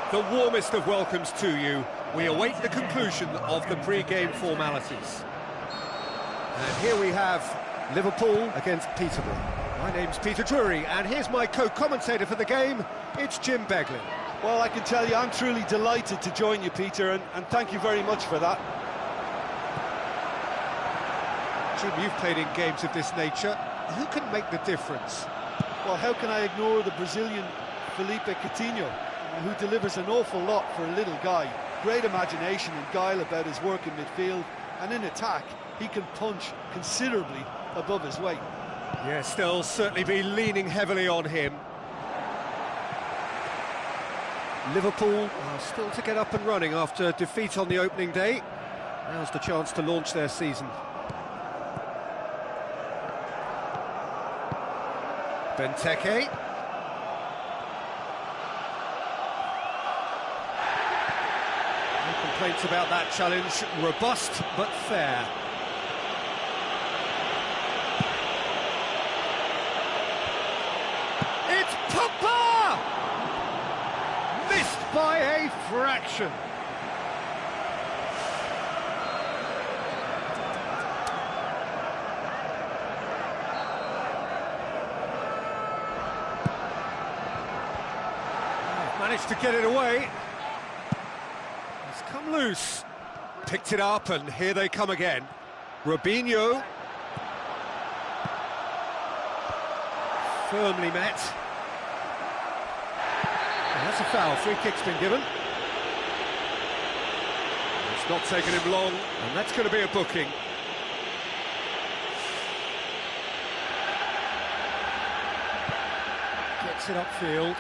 The warmest of welcomes to you. We await the conclusion of the pre-game formalities. And here we have Liverpool against Peterborough. My name's Peter Drury, and here's my co-commentator for the game, it's Jim Beglin. Well, I can tell you, I'm truly delighted to join you, Peter, and thank you very much for that. Jim, you've played in games of this nature. Who can make the difference? Well, how can I ignore the Brazilian Felipe Coutinho, who delivers an awful lot for a little guy. Great imagination and guile about his work in midfield, and in attack, he can punch considerably above his weight. Yes, they'll certainly be leaning heavily on him. Liverpool are still to get up and running after defeat on the opening day. Now's the chance to launch their season. Benteke. No complaints about that challenge. Robust but fair. It's Pogba! Missed by a fraction. Managed to get it away. It's come loose. Picked it up, and here they come again. Robinho. Firmly met. And that's a foul. Free kick's been given. It's not taken him long, and that's going to be a booking. Gets it upfield.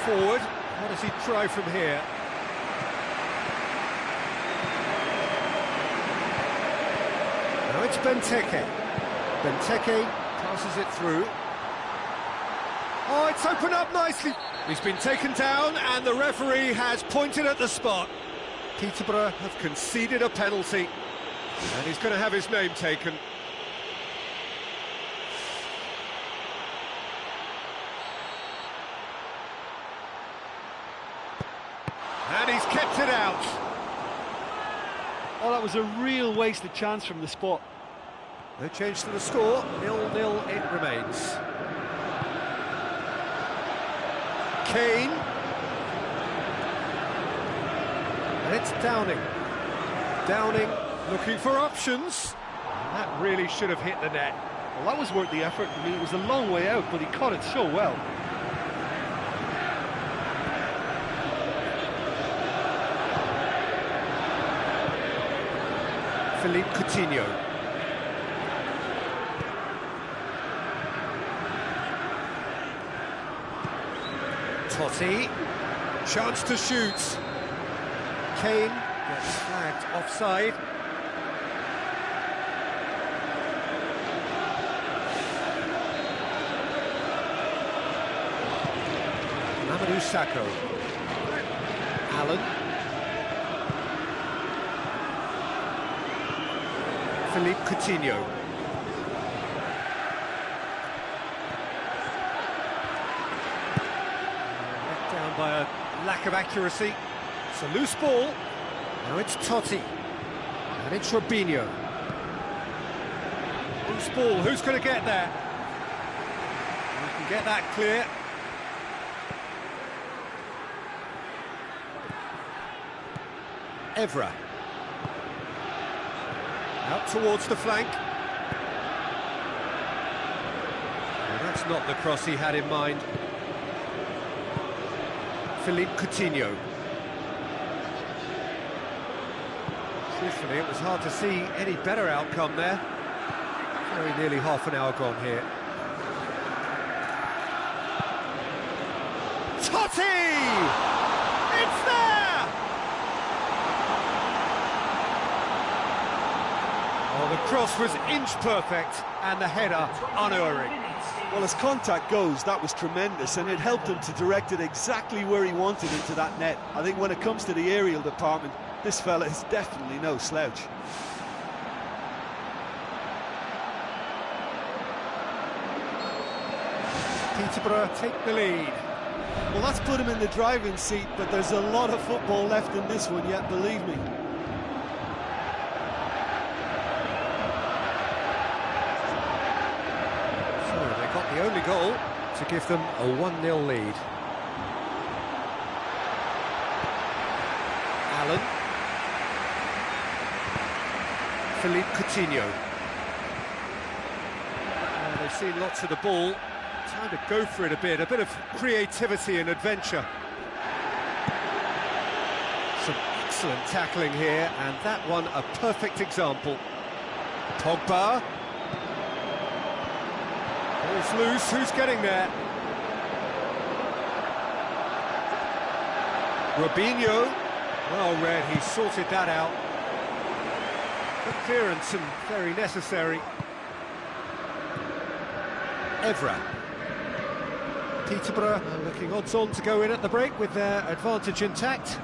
Forward, what does he try from here? Now it's Benteke. Benteke passes it through. Oh, it's opened up nicely. He's been taken down and the referee has pointed at the spot. Peterborough have conceded a penalty and he's going to have his name taken. And he's kept it out. Oh, that was a real wasted chance from the spot. No change to the score, 0-0 it remains. Kane. And it's Downing. Downing looking for options. That really should have hit the net. Well, that was worth the effort. I mean, it was a long way out, but he caught it so well. Philippe Coutinho. Totti. Chance to shoot. Kane gets flagged offside. Mamadou Sakho. Allen. Philippe Coutinho. Let down by a lack of accuracy. It's a loose ball. Now it's Totti. And it's Robinho. Loose ball, who's going to get there? You can get that clear. Evra. Out towards the flank. Well, that's not the cross he had in mind. Philippe Coutinho. Truthfully, it was hard to see any better outcome there. Very nearly half an hour gone here. Totti! It's there! Oh, the cross was inch perfect and the header unerring. Well, as contact goes, that was tremendous, and it helped him to direct it exactly where he wanted into that net. I think when it comes to the aerial department, this fella is definitely no slouch. Peterborough take the lead. Well, that's put him in the driving seat, but there's a lot of football left in this one yet, believe me. So they got the only goal to give them a 1-0 lead. Allen. Philippe Coutinho. Oh, they've seen lots of the ball. Time to go for it a bit of creativity and adventure. Some excellent tackling here, and that one a perfect example. Pogba. Ball's loose, who's getting there? Robinho. Well read, he sorted that out. Good clearance and very necessary. Evra. Peterborough looking odds-on to go in at the break with their advantage intact.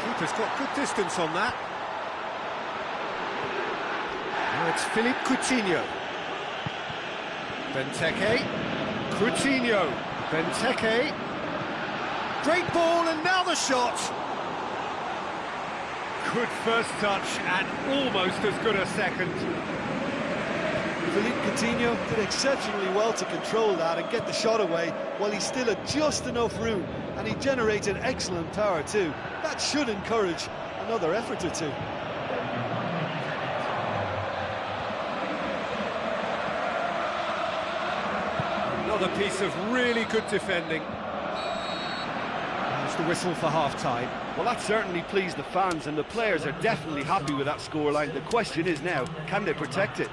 Keeper's got good distance on that. Now it's Philippe Coutinho. Benteke. Coutinho. Benteke. Great ball, and now the shot. Good first touch and almost as good a second. Philippe Coutinho did exceptionally well to control that and get the shot away while he still had just enough room, and he generated excellent power too. That should encourage another effort or two. Another piece of really good defending. There's the whistle for half-time. Well, that certainly pleased the fans, and the players are definitely happy with that scoreline. The question is now, can they protect it?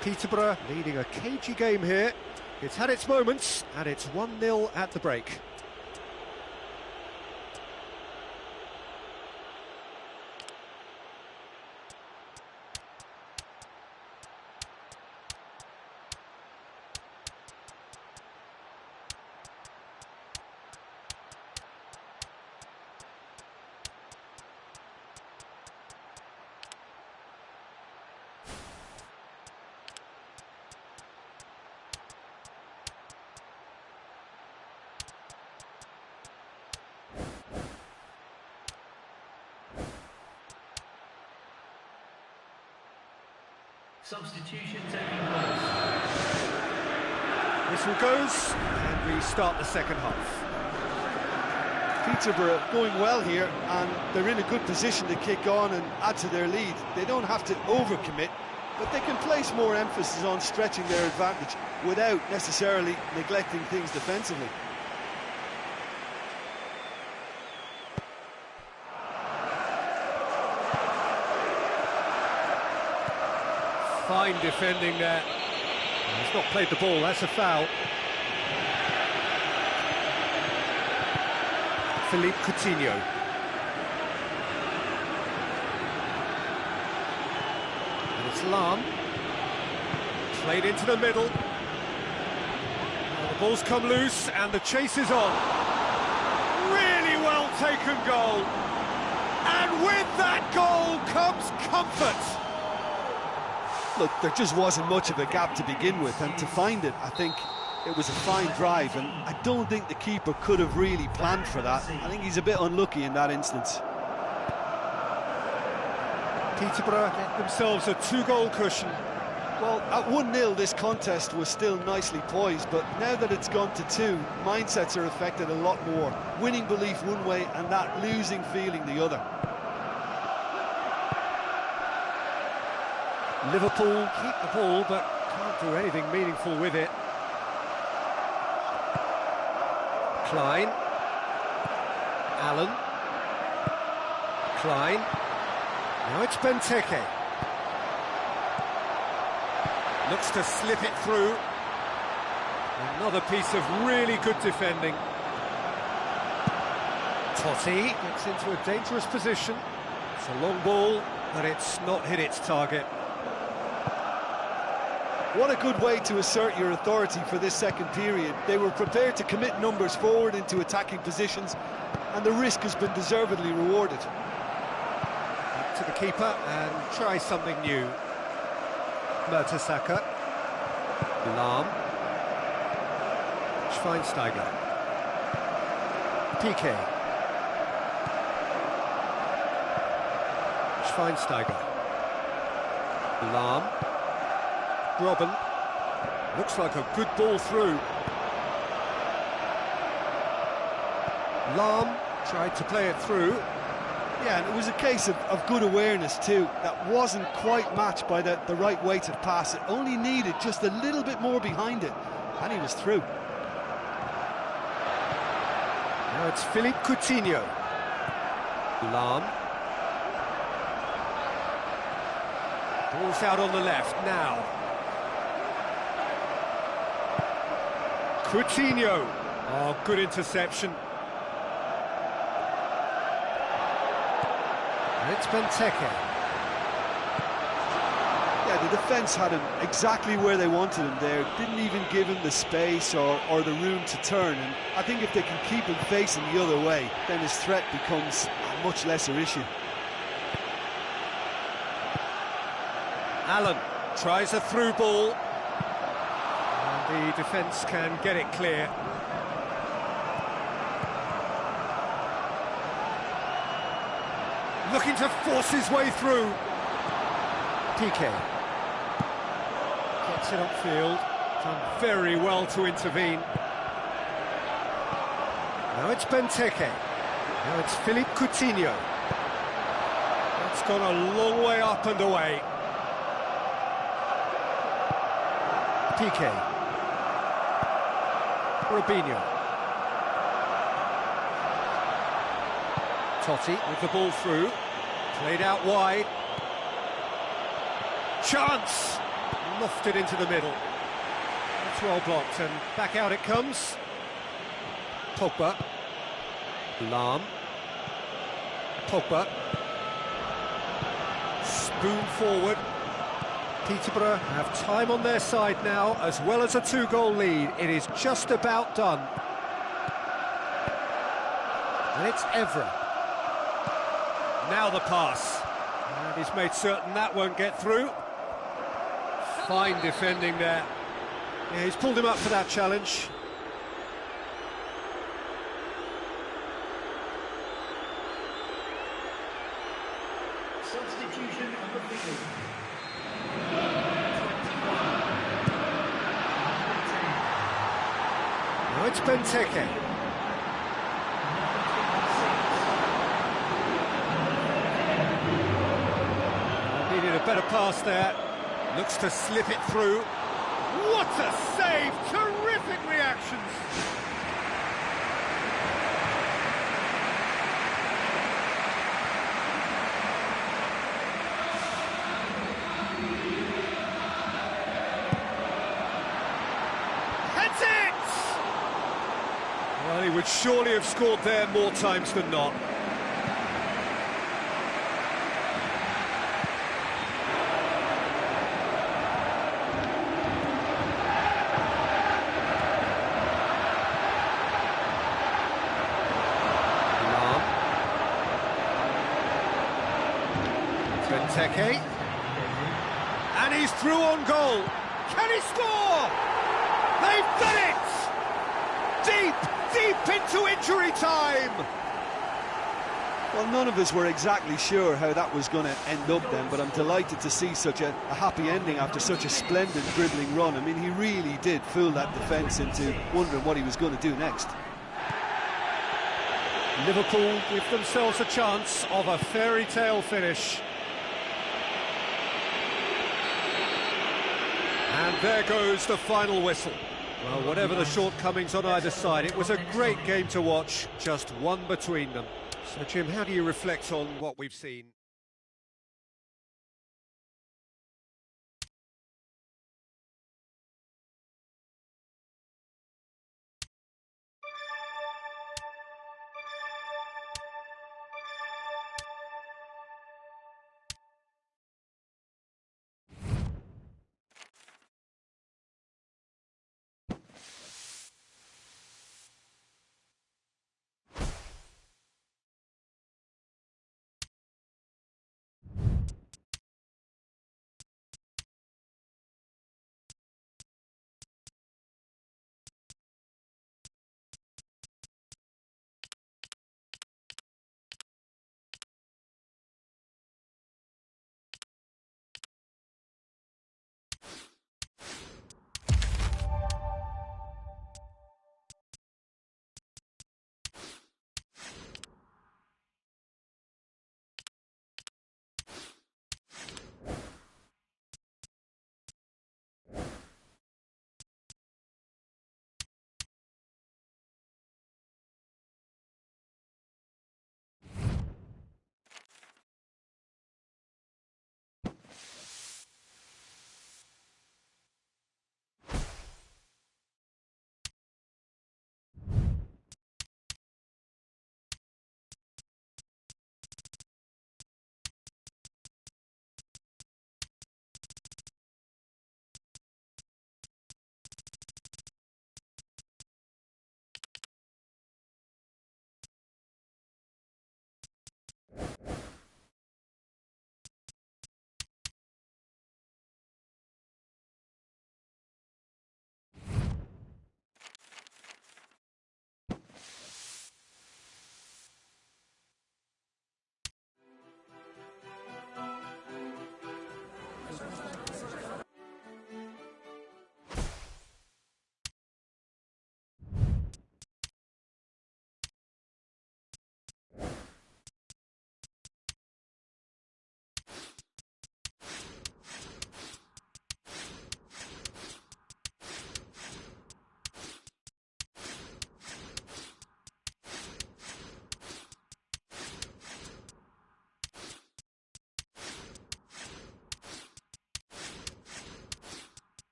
Peterborough leading a cagey game here. It's had its moments, and it's 1-0 at the break. Substitution taking place. Whistle goes, and we start the second half. Peterborough going well here, and they're in a good position to kick on and add to their lead. They don't have to overcommit, but they can place more emphasis on stretching their advantage without necessarily neglecting things defensively. Fine defending there. He's not played the ball, that's a foul. Philippe Coutinho. And it's Lam. Played into the middle. The ball's come loose and the chase is on. Really well taken goal. And with that goal comes comfort. Look, there just wasn't much of a gap to begin with, and to find it, I think it was a fine drive, and I don't think the keeper could have really planned for that. I think he's a bit unlucky in that instance. Peterborough get themselves a 2-goal cushion. Well, at 1-0 this contest was still nicely poised, but now that it's gone to 2, mindsets are affected a lot more. Winning belief one way and that losing feeling the other. Liverpool keep the ball but can't do anything meaningful with it. Klein. Allen. Klein. Now it's Benteke. Looks to slip it through. Another piece of really good defending. Totti gets into a dangerous position. It's a long ball, but it's not hit its target. What a good way to assert your authority for this second period. They were prepared to commit numbers forward into attacking positions, and the risk has been deservedly rewarded. Back to the keeper and try something new. Mertesacker. Lahm. Schweinsteiger. Piqué. Schweinsteiger. Lahm. Robben. Looks like a good ball through. Lahm tried to play it through. Yeah, and it was a case of good awareness too. That wasn't quite matched by the right weighted pass. It only needed just a little bit more behind it, and he was through. Now it's Philippe Coutinho. Lahm. Ball's out on the left now. Coutinho. Oh, good interception. And it's Benteke. Yeah, the defence had him exactly where they wanted him there. Didn't even give him the space or the room to turn. And I think if they can keep him facing the other way, then his threat becomes a much lesser issue. Allen tries a through ball. And the defence can get it clear. Looking to force his way through. Piqué. Gets it upfield. Done very well to intervene. Now it's Benteke. Now it's Philippe Coutinho. That's gone a long way up and away. Piqué. Robinho. Totti with the ball through. Played out wide. Chance! Lofted into the middle. It's well blocked, and back out it comes. Pogba. Lahm. Pogba. Spoon forward. Peterborough have time on their side now, as well as a two-goal lead. It is just about done. And it's Evra. Now the pass. And he's made certain that won't get through. Fine defending there. Yeah, he's pulled him up for that challenge. Substitution on the field. Now it's Benteke. Needed a better pass there. Looks to slip it through. What a save! Terrific reactions! Heads it! Well, he would surely have scored there more times than not. Benteke, and he's through on goal. Can he score? They've done it! Deep into injury time! Well, none of us were exactly sure how that was going to end up then, but I'm delighted to see such a happy ending after such a splendid dribbling run. I mean, he really did fool that defence into wondering what he was going to do next. Liverpool give themselves a chance of a fairy tale finish. And there goes the final whistle. Well, whatever the shortcomings on either side, it was a great game to watch, just one between them. So, Jim, how do you reflect on what we've seen?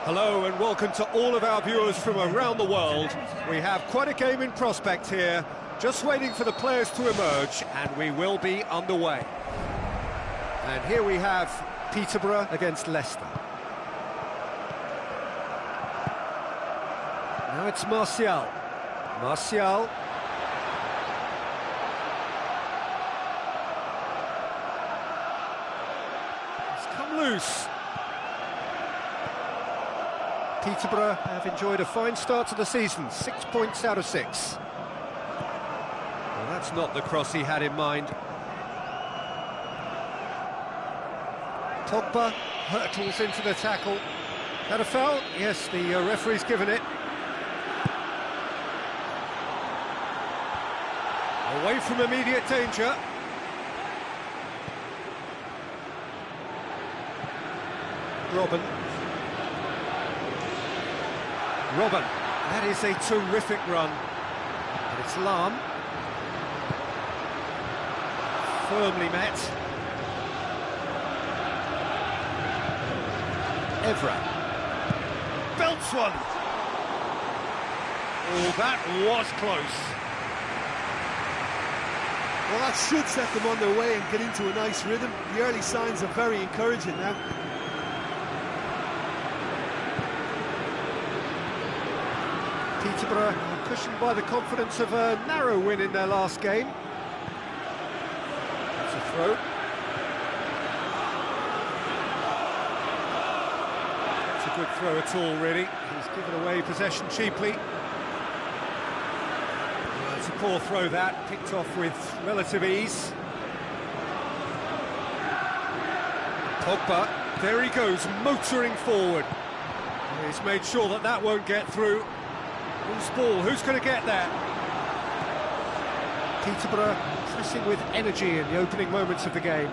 Hello and welcome to all of our viewers from around the world. We have quite a game in prospect here, just waiting for the players to emerge, and we will be underway. And here we have Peterborough against Leicester. Now it's Martial. Martial. It's come loose. Peterborough have enjoyed a fine start to the season, 6 points out of 6. Well, that's not the cross he had in mind. Pogba hurtles into the tackle. Had a foul? Yes, the referee's given it. Away from immediate danger. Robben. That is a terrific run. And it's Lahm. Firmly met. Evra. Belts one. Oh, that was close. Well, that should set them on their way and get into a nice rhythm. The early signs are very encouraging now. Peterborough are cushioned by the confidence of a narrow win in their last game. That's a throw. It's a good throw at all, really. He's given away possession cheaply. Well, it's a poor throw that, picked off with relative ease. Pogba, there he goes, motoring forward. He's made sure that that won't get through. Loose ball, who's going to get there? Peterborough pressing with energy in the opening moments of the game.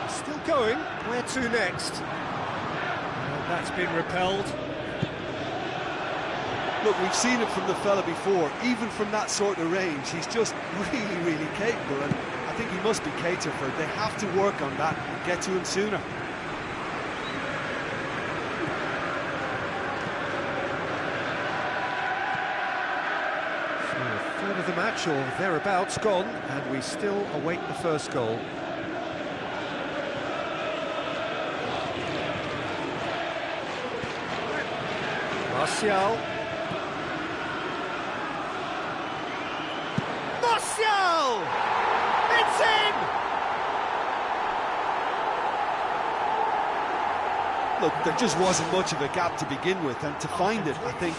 Still going, where to next? And that's been repelled. Look, we've seen it from the fella before, even from that sort of range. He's just really capable, and I think he must be catered for. They have to work on that and get to him sooner. Third of the match, or thereabouts, gone, and we still await the first goal. Martial. Martial! It's in! Look, there just wasn't much of a gap to begin with, and to find it, I think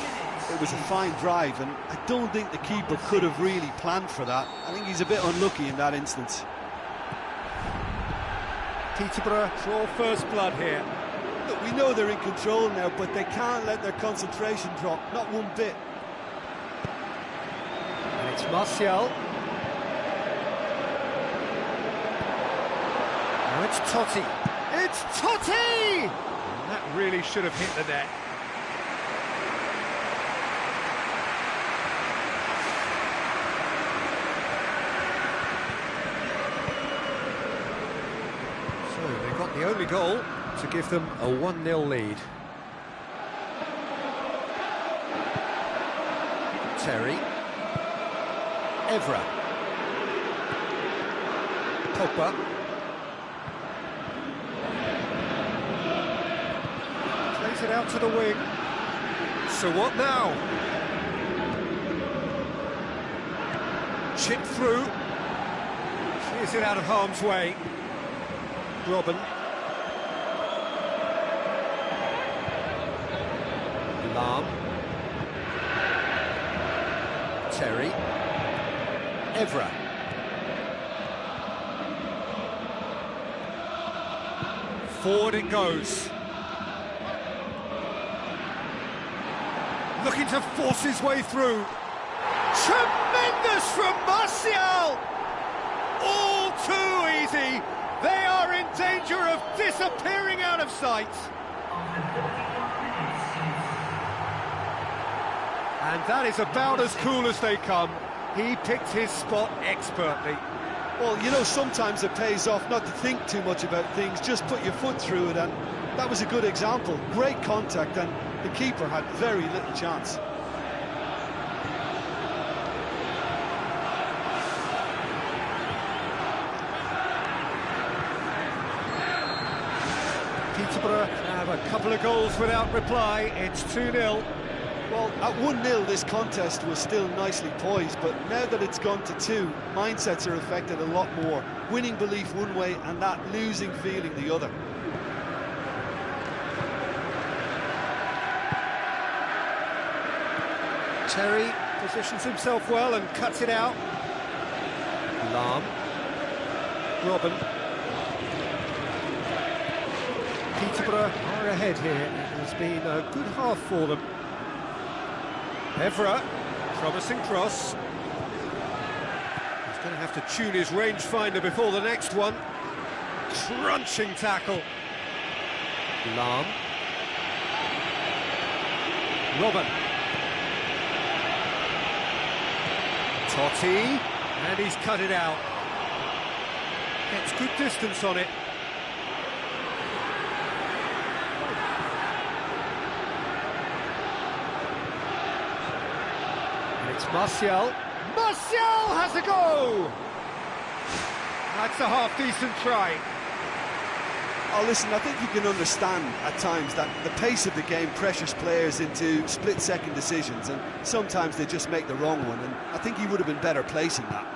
it was a fine drive, and I don't think the keeper could have really planned for that. I think he's a bit unlucky in that instance. Peterborough draw first blood here. Look, we know they're in control now, but they can't let their concentration drop, not one bit. And it's Martial. Now it's Totti. It's Totti! And that really should have hit the net. The only goal to give them a 1-0 lead. Terry. Evra. Pogba. Plays it out to the wing. So what now? Chip through. Clears it out of harm's way. Robben. Lahm. Terry. Evra. Forward it goes. Looking to force his way through. Tremendous from Martial! All too easy. They are in danger of disappearing out of sight. And that is about as cool as they come. He picked his spot expertly. Well, you know, sometimes it pays off not to think too much about things, just put your foot through it, and That was a good example. Great contact, and the keeper had very little chance. Peterborough have a couple of goals without reply. It's 2-0. Well, at 1-0 this contest was still nicely poised, but now that it's gone to 2, mindsets are affected a lot more. Winning belief one way and that losing feeling the other. Terry positions himself well and cuts it out. Lam. Robin. Peterborough are ahead here. It has been a good half for them. Evra, promising cross. He's going to have to tune his rangefinder before the next one. Crunching tackle. Lam. Robin. Totti, and he's cut it out. Gets good distance on it. It's Martial. Martial has a go! That's a half-decent try. Oh, listen, I think you can understand at times that the pace of the game pressures players into split-second decisions, and sometimes they just make the wrong one, and I think he would have been better placing that.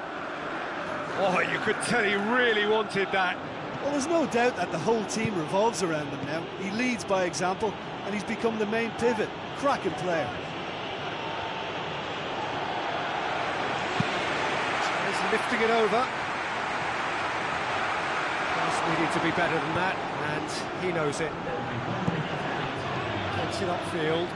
Oh, you could tell he really wanted that. Well, there's no doubt that the whole team revolves around him now. He leads by example, and he's become the main pivot. Cracking player. Lifting it over. Just needed to be better than that, and he knows it. Gets it upfield.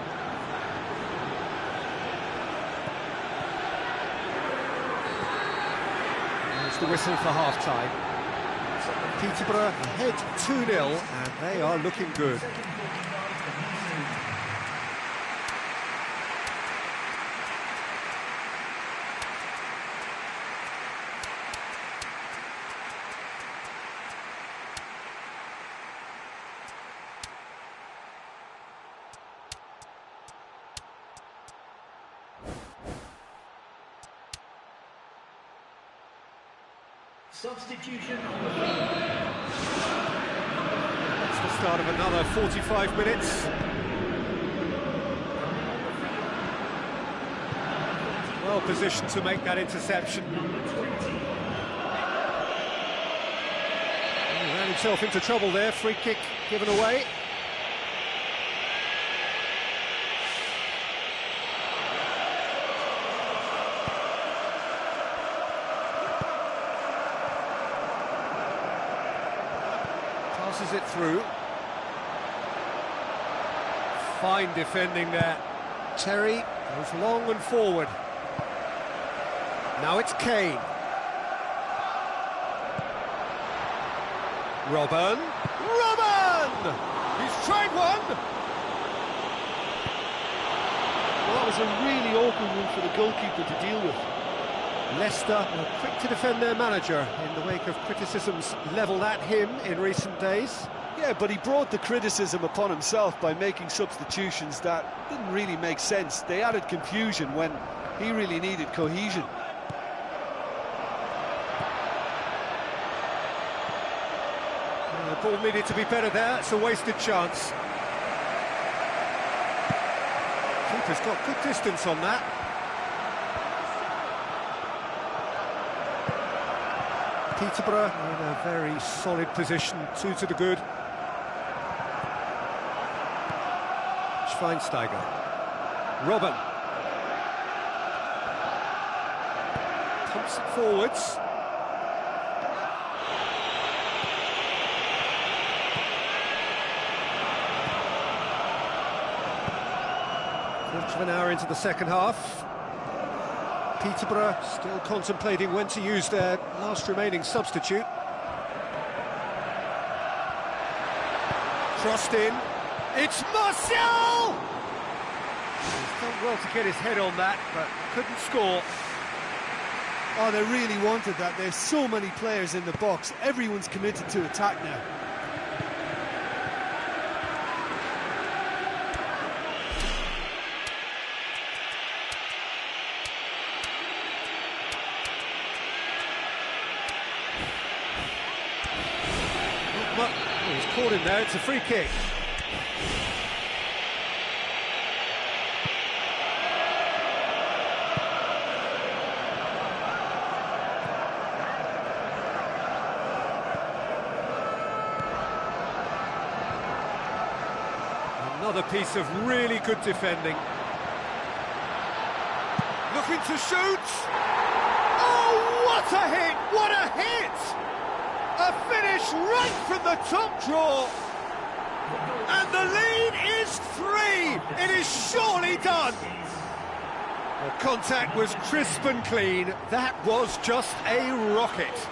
There's the whistle for half-time. Peterborough ahead 2-0, and they are looking good. Substitution on the field. That's the start of another 45 minutes. Well positioned to make that interception. He ran himself into trouble there, free kick given away. Passes it through. Fine defending there. Terry goes long and forward. Now it's Kane. Robin. Robin! He's tried one! Well, that was a really awkward one for the goalkeeper to deal with. Leicester are quick to defend their manager in the wake of criticisms levelled at him in recent days. Yeah, but he brought the criticism upon himself by making substitutions that didn't really make sense. They added confusion when he really needed cohesion. The ball needed to be better there, it's a wasted chance. Keeper's got good distance on that. Peterborough in a very solid position, 2 to the good. Schweinsteiger. Robin. Pumps it forwards. Quarter of an hour into the second half. Peterborough still contemplating when to use their last remaining substitute. Crossed in. It's Martial! He's done well to get his head on that, but couldn't score. Oh, they really wanted that. There's so many players in the box. Everyone's committed to attack now. caught him there, it's a free kick. Another piece of really good defending. Looking to shoot! Oh, what a hit! What a hit! A finish right from the top draw! And the lead is 3! It is surely done! The contact was crisp and clean. That was just a rocket.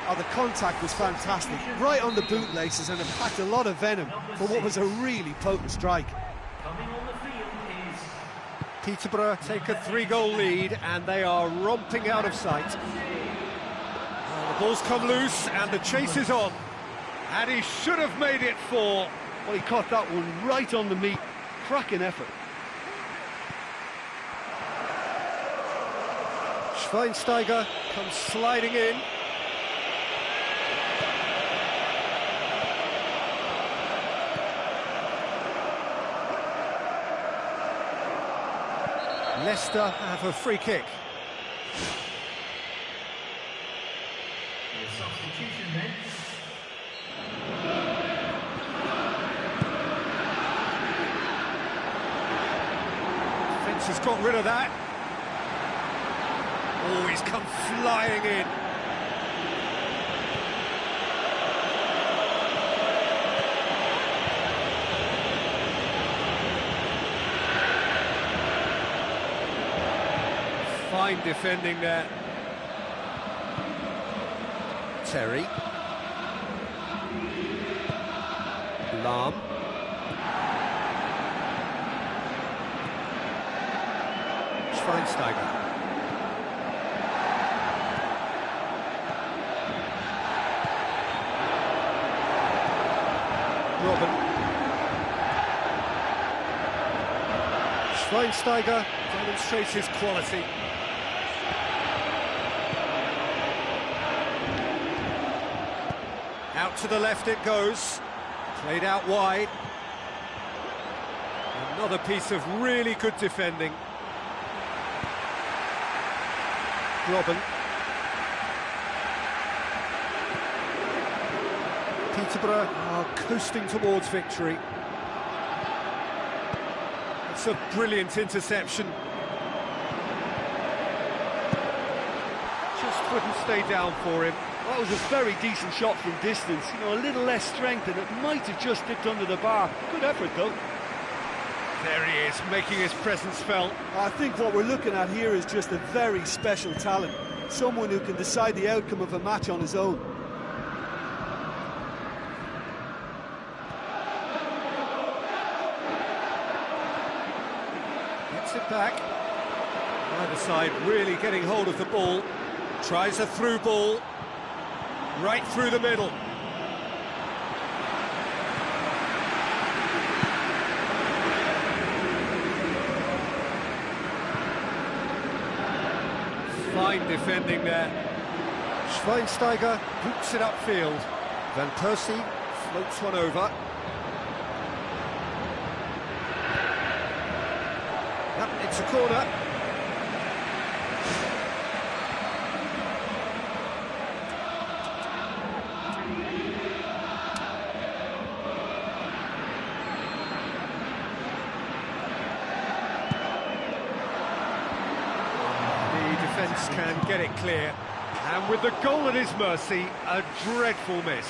Oh, the contact was fantastic, right on the bootlaces, and it packed a lot of venom for what was a really potent strike. Coming on the field is Peterborough take a 3-goal lead, and they are romping out of sight. The ball's come loose, and the chase is on. And he should have made it 4. Well, he caught that one right on the meat. Cracking effort. Schweinsteiger comes sliding in. Leicester have a free kick. a substitution then. Defence has got rid of that. Oh, he's come flying in. Fine defending there. Terry. Lahm. Schweinsteiger. Robin. Schweinsteiger demonstrates his quality. Out to the left it goes. Played out wide. Another piece of really good defending. Robin. Peterborough are coasting towards victory. It's a brilliant interception. Just wouldn't stay down for him. That was a very decent shot from distance. You know, a little less strength and it might have just dipped under the bar. Good effort, though. There he is, making his presence felt. I think what we're looking at here is just a very special talent. Someone who can decide the outcome of a match on his own. Gets it back. Either side really getting hold of the ball. Tries a through ball. Right through the middle. Fine defending there. Schweinsteiger boots it upfield. Van Persie floats one over. Yep, it's a corner. Defence can get it clear, and with the goal at his mercy, a dreadful miss.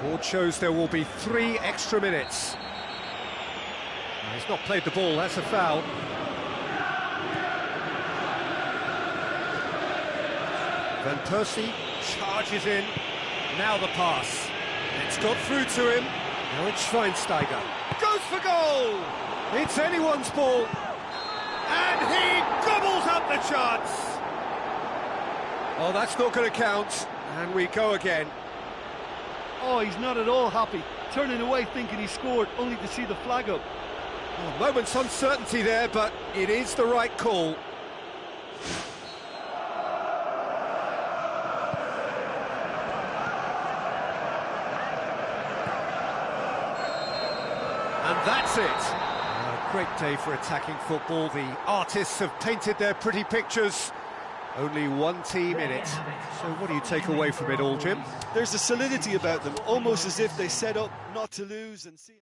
Board shows there will be 3 extra minutes. He's not played the ball, that's a foul. Van Persie charges in, now the pass. It's got through to him, now it's Schweinsteiger. Goes for goal! It's anyone's ball, and he gobbles up the chance! Oh, that's not going to count, and we go again. Oh, he's not at all happy. turning away thinking he scored, only to see the flag up. Oh, moment's uncertainty there, but it is the right call. And that's it. A great day for attacking football. The artists have painted their pretty pictures. Only one team in it. So what do you take away from it all, Jim? There's a solidity about them, almost as if they set up not to lose and see...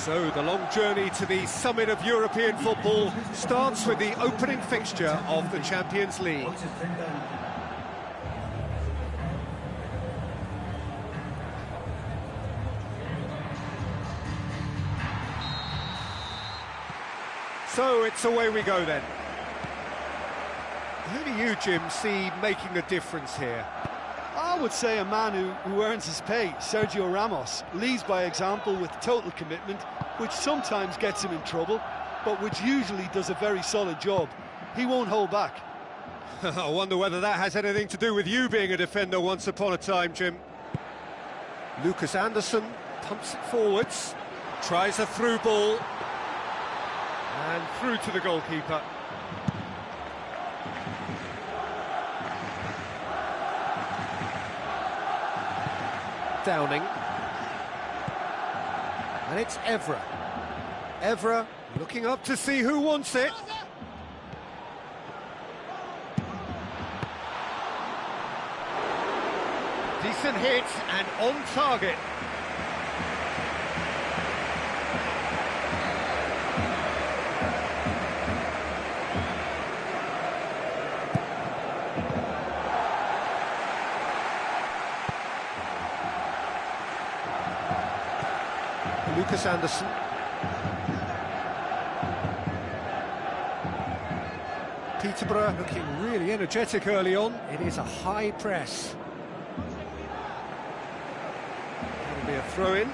So the long journey to the summit of European football starts with the opening fixture of the Champions League. So it's away we go then. Who do you, Jim, see making a difference here? I would say a man who earns his pay, Sergio Ramos, leads by example with total commitment, which sometimes gets him in trouble, but which usually does a very solid job. He won't hold back. I wonder whether that has anything to do with you being a defender once upon a time, Jim. Lucas Anderson pumps it forwards, tries a through ball, and through to the goalkeeper. Downing. And it's Evra. Evra looking up to see who wants it. Decent hit and on target. Lucas Anderson. Peterborough looking really energetic early on. It is a high press. It'll be a throw-in.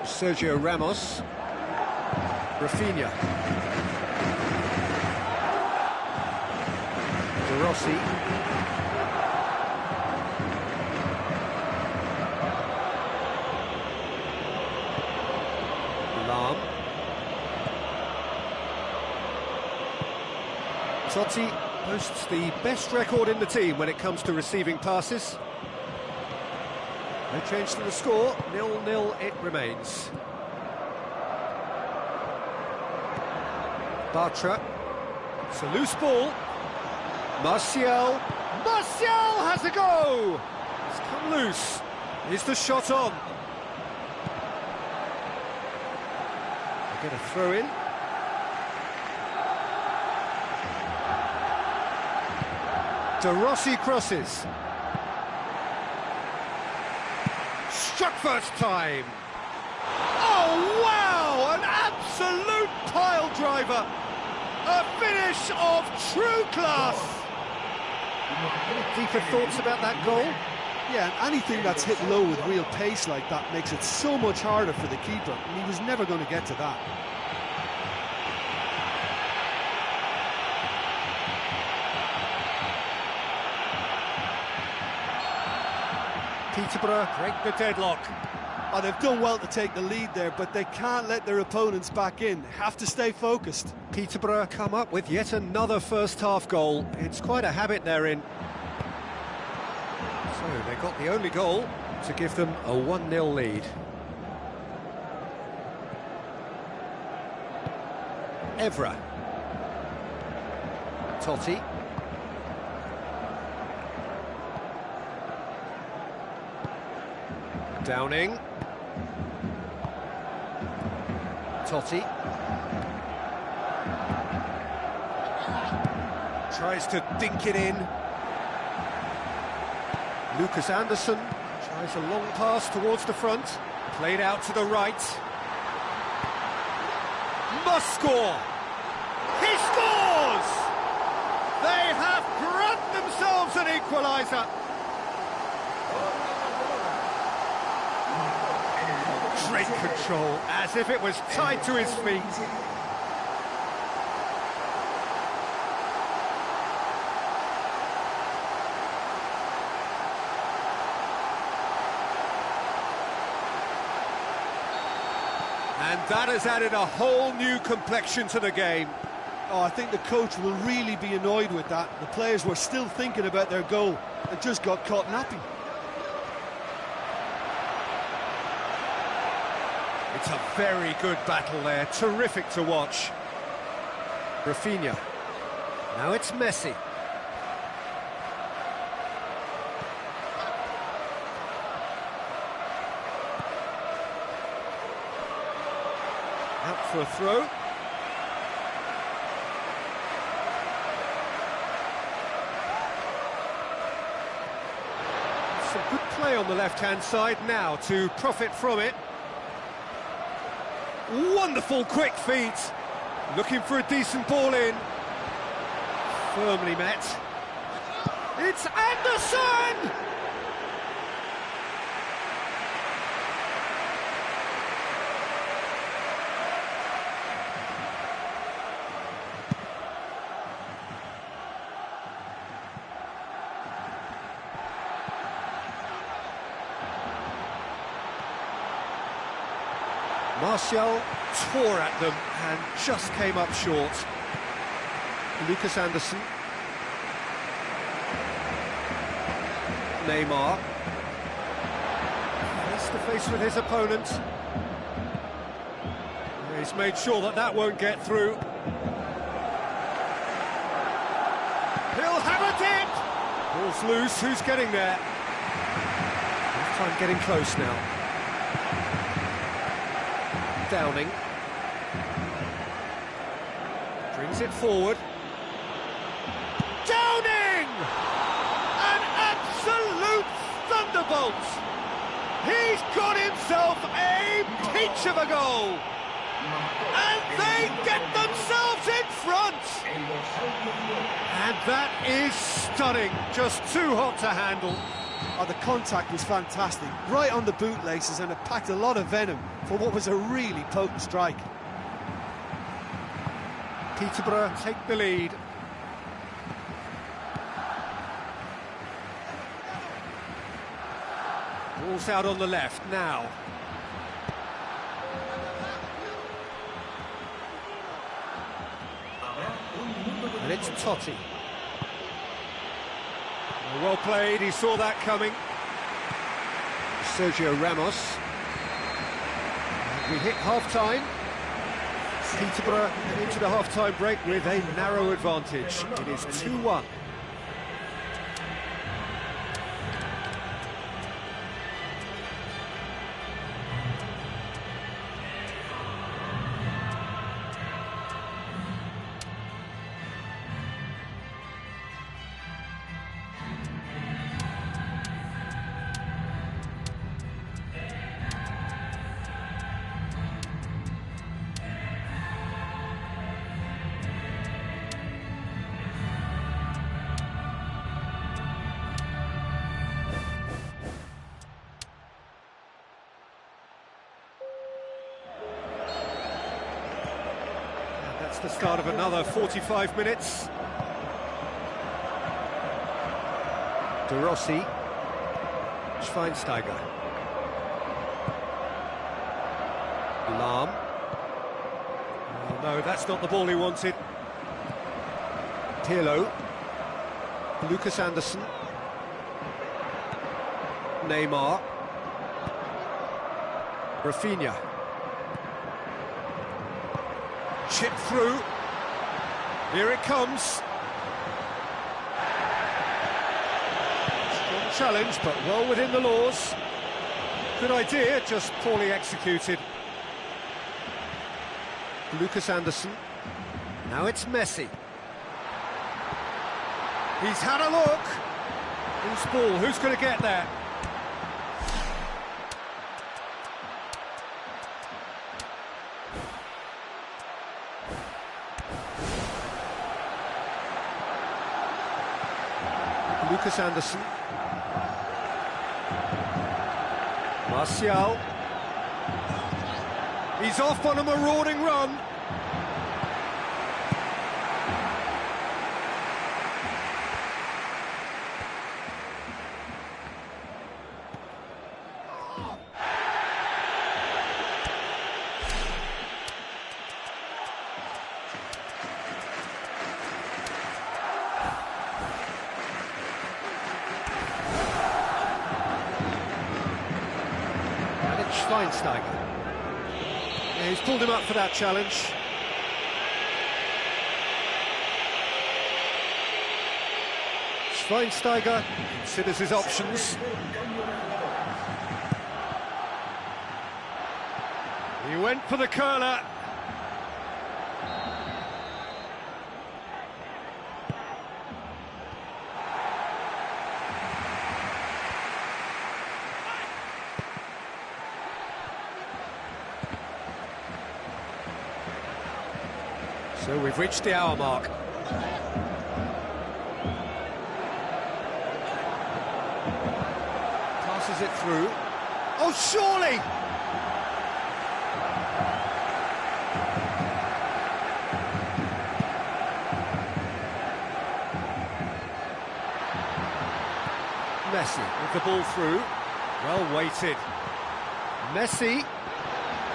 Sergio Ramos. Rafinha. De Rossi. Totti boasts the best record in the team when it comes to receiving passes. No change to the score, 0-0 it remains. Bartra, it's a loose ball. Martial has a go! It's come loose. Is the shot on? They get a throw in. De Rossi crosses. Struck first time. Oh, wow! An absolute pile driver. A finish of true class. Any deeper thoughts about that goal? Yeah, and anything that's hit low with real pace like that makes it so much harder for the keeper, and he was never going to get to that. Peterborough break the deadlock. Oh, they've done well to take the lead there, but they can't let their opponents back in. Have to stay focused. Peterborough come up with yet another first-half goal. It's quite a habit they're in. So they got the only goal to give them a 1-0 lead. Evra. Totti. Downing. Totti. Tries to dink it in. Lucas Anderson tries a long pass towards the front. Played out to the right. Must score! He scores! They have grabbed themselves an equaliser. Great control, as if it was tied to his feet. And that has added a whole new complexion to the game. Oh, I think the coach will really be annoyed with that. The players were still thinking about their goal and just got caught napping. It's a very good battle there, terrific to watch. Rafinha. Now it's Messi. Out for a throw. Some good play on the left-hand side now to profit from it. Wonderful quick feet. Looking for a decent ball in. Firmly met. It's Anderson! Martial tore at them and just came up short. Lucas Anderson. Neymar. Face to face with his opponent. He's made sure that that won't get through. He'll have a dip! Ball's loose, who's getting there? Half-time getting close now. Downing. Brings it forward. Downing! An absolute thunderbolt! He's got himself a peach of a goal! And they get themselves in front! And that is stunning, just too hot to handle. Oh, the contact was fantastic, right on the bootlaces, and it packed a lot of venom for what was a really potent strike. Peterborough take the lead. Ball's out on the left now. And it's Totti. Well played, he saw that coming. Sergio Ramos. And we hit half-time. Peterborough into the half-time break with a narrow advantage. It is 2-1. That's the start of another 45 minutes. De Rossi. Schweinsteiger. Lahm. Oh, no, that's not the ball he wanted. Pirlo. Lucas Anderson. Neymar. Rafinha. Chip through. Here it comes. Strong challenge, but well within the laws. Good idea, just poorly executed. Lucas Anderson. Now it's Messi. He's had a look. Who's ball? Who's going to get there? Lucas Anderson. Martial. He's off on a marauding run. Schweinsteiger. Yeah, he's pulled him up for that challenge. Schweinsteiger considers his options. He went for the curler, So we've reached the hour mark. Passes it through. Oh, surely! Messi with the ball through. Well weighted. Messi.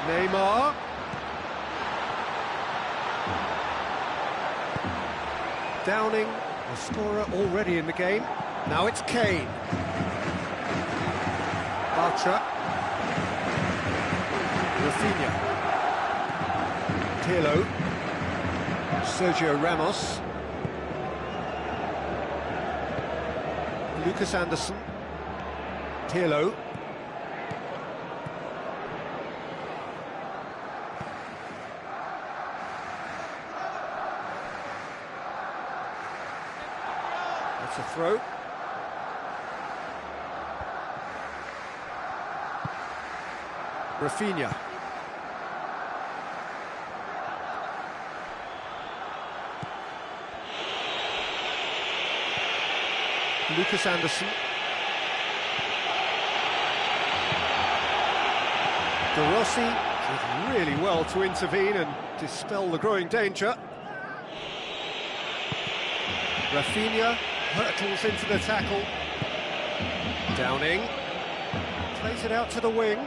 Neymar. Downing, the scorer already in the game. Now it's Kane. Bartra. Rafinha. Pirlo. Sergio Ramos. Lucas Anderson. Pirlo. That's a throw. Rafinha. Lucas Anderson. De Rossi did really well to intervene and dispel the growing danger. Rafinha hurtles into the tackle. Downing plays it out to the wing.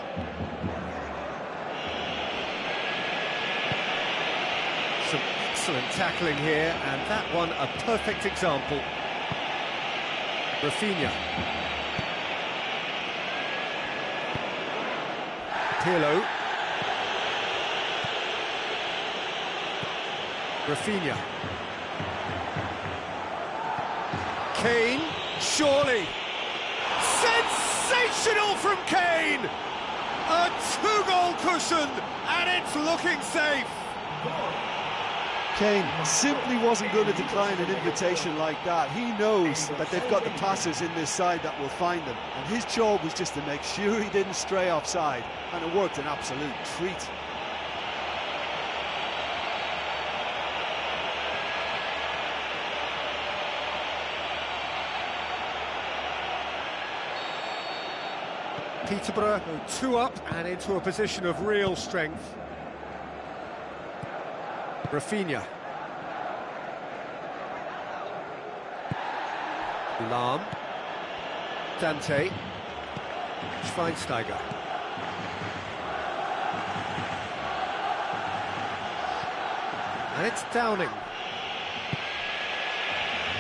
Some excellent tackling here, and that one a perfect example. Rafinha. Pirlo. Rafinha. Kane, surely. Sensational from Kane! A two-goal cushion, and it's looking safe. Kane simply wasn't going to decline an invitation like that. He knows that they've got the passers in this side that will find them, and his job was just to make sure he didn't stray offside, and it worked an absolute treat. Peterborough go 2 up and into a position of real strength. Rafinha. Lahm. Dante. Schweinsteiger. And it's Downing. I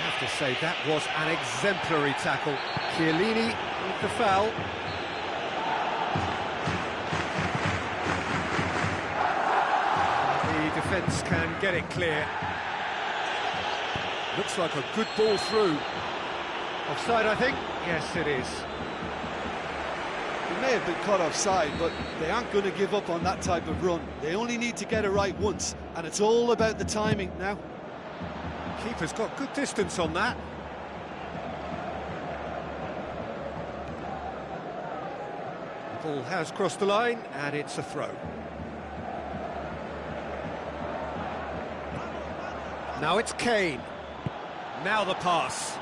have to say that was an exemplary tackle. Chiellini with the foul. Defence can get it clear. Looks like a good ball through. Offside, I think? Yes, it is. He may have been caught offside, but they aren't going to give up on that type of run. They only need to get it right once, and it's all about the timing now. Keeper's got good distance on that. The ball has crossed the line, and it's a throw. Now it's Kane. Now the pass.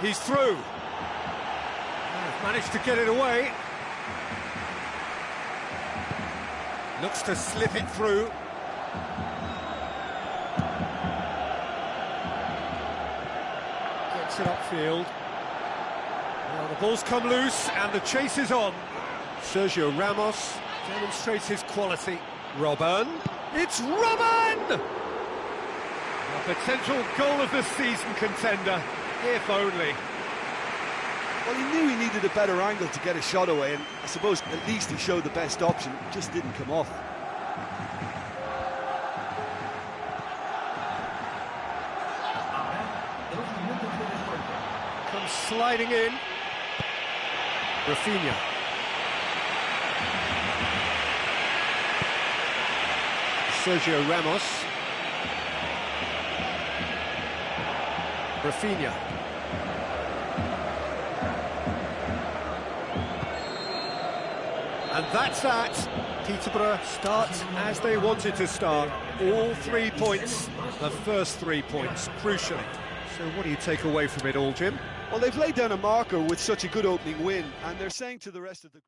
He's through. They've managed to get it away. Looks to slip it through. Gets it upfield. Well, the ball's come loose and the chase is on. Sergio Ramos demonstrates his quality. Robben. It's Robben! A potential goal of the season contender, if only. Well, he knew he needed a better angle to get a shot away, and I suppose at least he showed the best option, just didn't come off. Comes sliding in. Rafinha. Sergio Ramos. Rafinha. And that's that. Peterborough start as they wanted to start. All 3 points, the first 3 points, crucially. So what do you take away from it all, Jim? Well, they've laid down a marker with such a good opening win, and they're saying to the rest of the...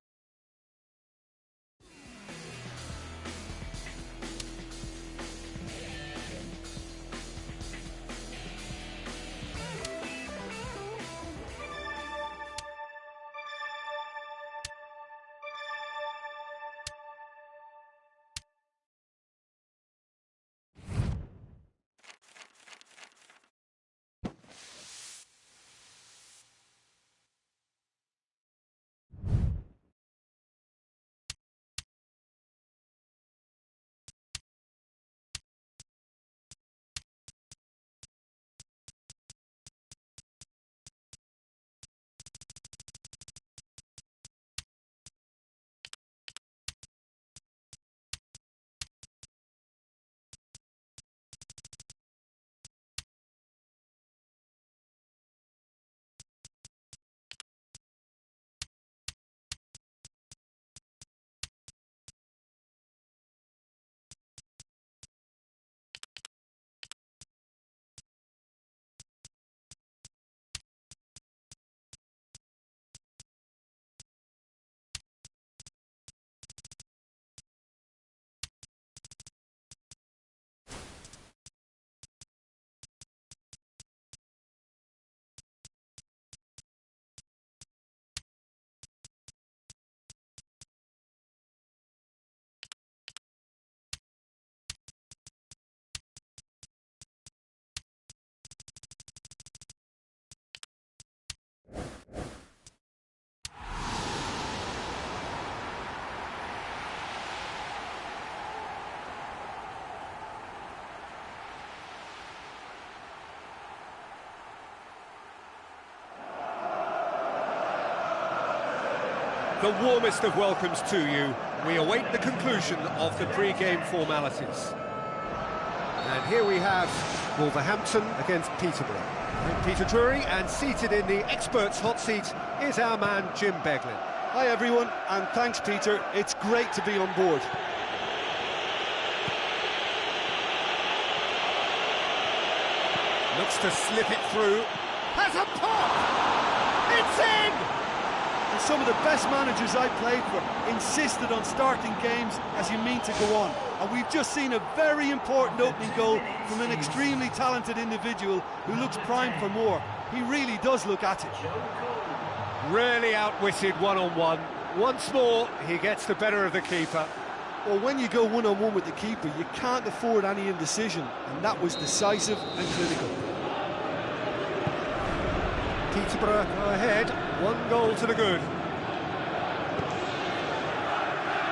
The warmest of welcomes to you. We await the conclusion of the pre-game formalities. And here we have Wolverhampton against Peterborough. I'm Peter Drury, and seated in the experts' hot seat is our man Jim Beglin. Hi everyone, and thanks Peter, it's great to be on board. Looks to slip it through. Has a pop! It's in! And some of the best managers I played for insisted on starting games as you mean to go on. And we've just seen a very important opening goal from an extremely talented individual who looks primed for more. He really does look at it. Really outwitted one-on-one. Once more, he gets the better of the keeper. Well, when you go one-on-one with the keeper, you can't afford any indecision, and that was decisive and clinical. Peterborough go ahead, 1 goal to the good.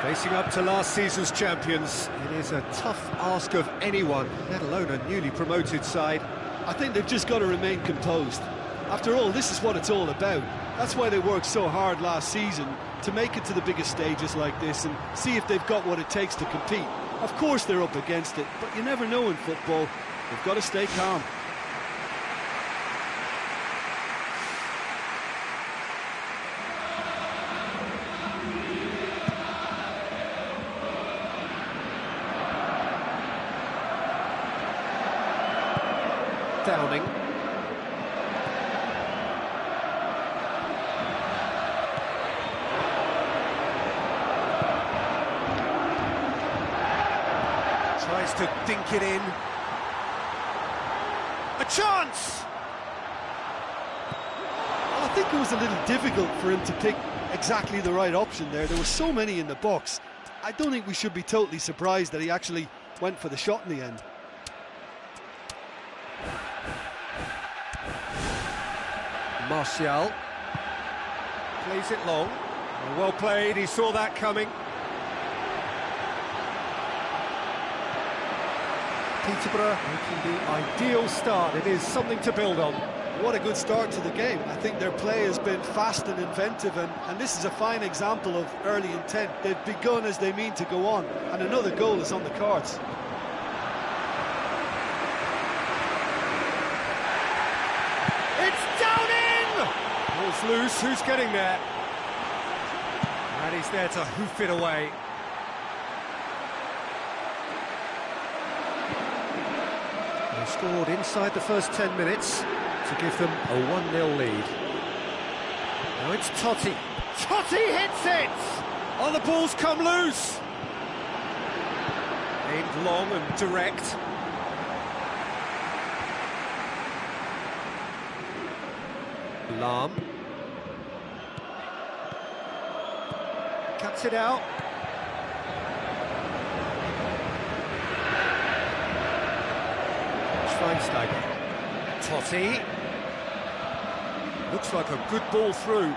Facing up to last season's champions, it is a tough ask of anyone, let alone a newly promoted side. I think they've just got to remain composed. After all, this is what it's all about. That's why they worked so hard last season, to make it to the biggest stages like this and see if they've got what it takes to compete. Of course they're up against it, but you never know in football. They've got to stay calm. Downing. Tries to dink it in. A chance! Well, I think it was a little difficult for him to pick exactly the right option there. There were so many in the box. I don't think we should be totally surprised that he actually went for the shot in the end. Martial plays it long. Well played, he saw that coming. Peterborough making the ideal start. It is something to build on. What a good start to the game. I think their play has been fast and inventive, and this is a fine example of early intent. They've begun as they mean to go on, and another goal is on the cards. It's down in! Ball's loose, who's getting there? And he's there to hoof it away. They scored inside the first 10 minutes to give them a 1-0 lead. Now it's Totti. Totti hits it! Oh, the ball's come loose! Aimed long and direct. Lahm. Cuts it out. Schweinsteiger. Totti. Looks like a good ball through.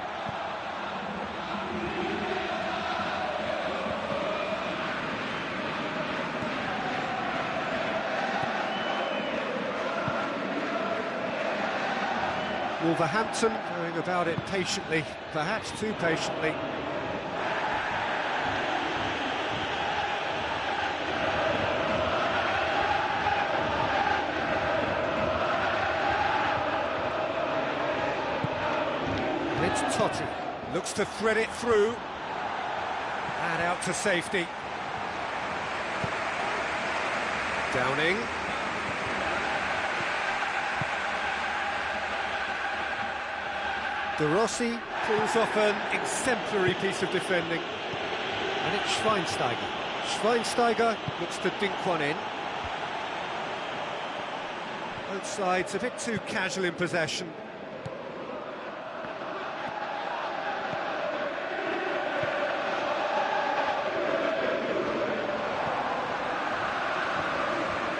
Wolverhampton going about it patiently, perhaps too patiently. It's Totti, looks to thread it through, and out to safety. Downing. De Rossi pulls off an exemplary piece of defending. And it's Schweinsteiger. Schweinsteiger looks to dink one in. Both sides a bit too casual in possession.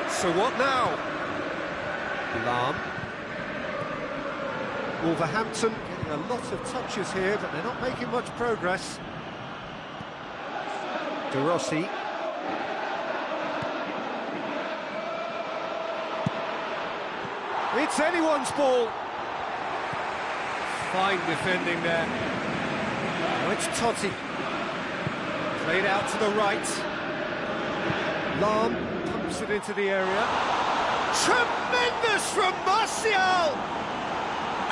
So what now? Lahm. Wolverhampton getting a lot of touches here, but they're not making much progress. De Rossi. It's anyone's ball. Fine defending there. Now it's Totti. Played out to the right. Lahm pumps it into the area. Tremendous from Martial!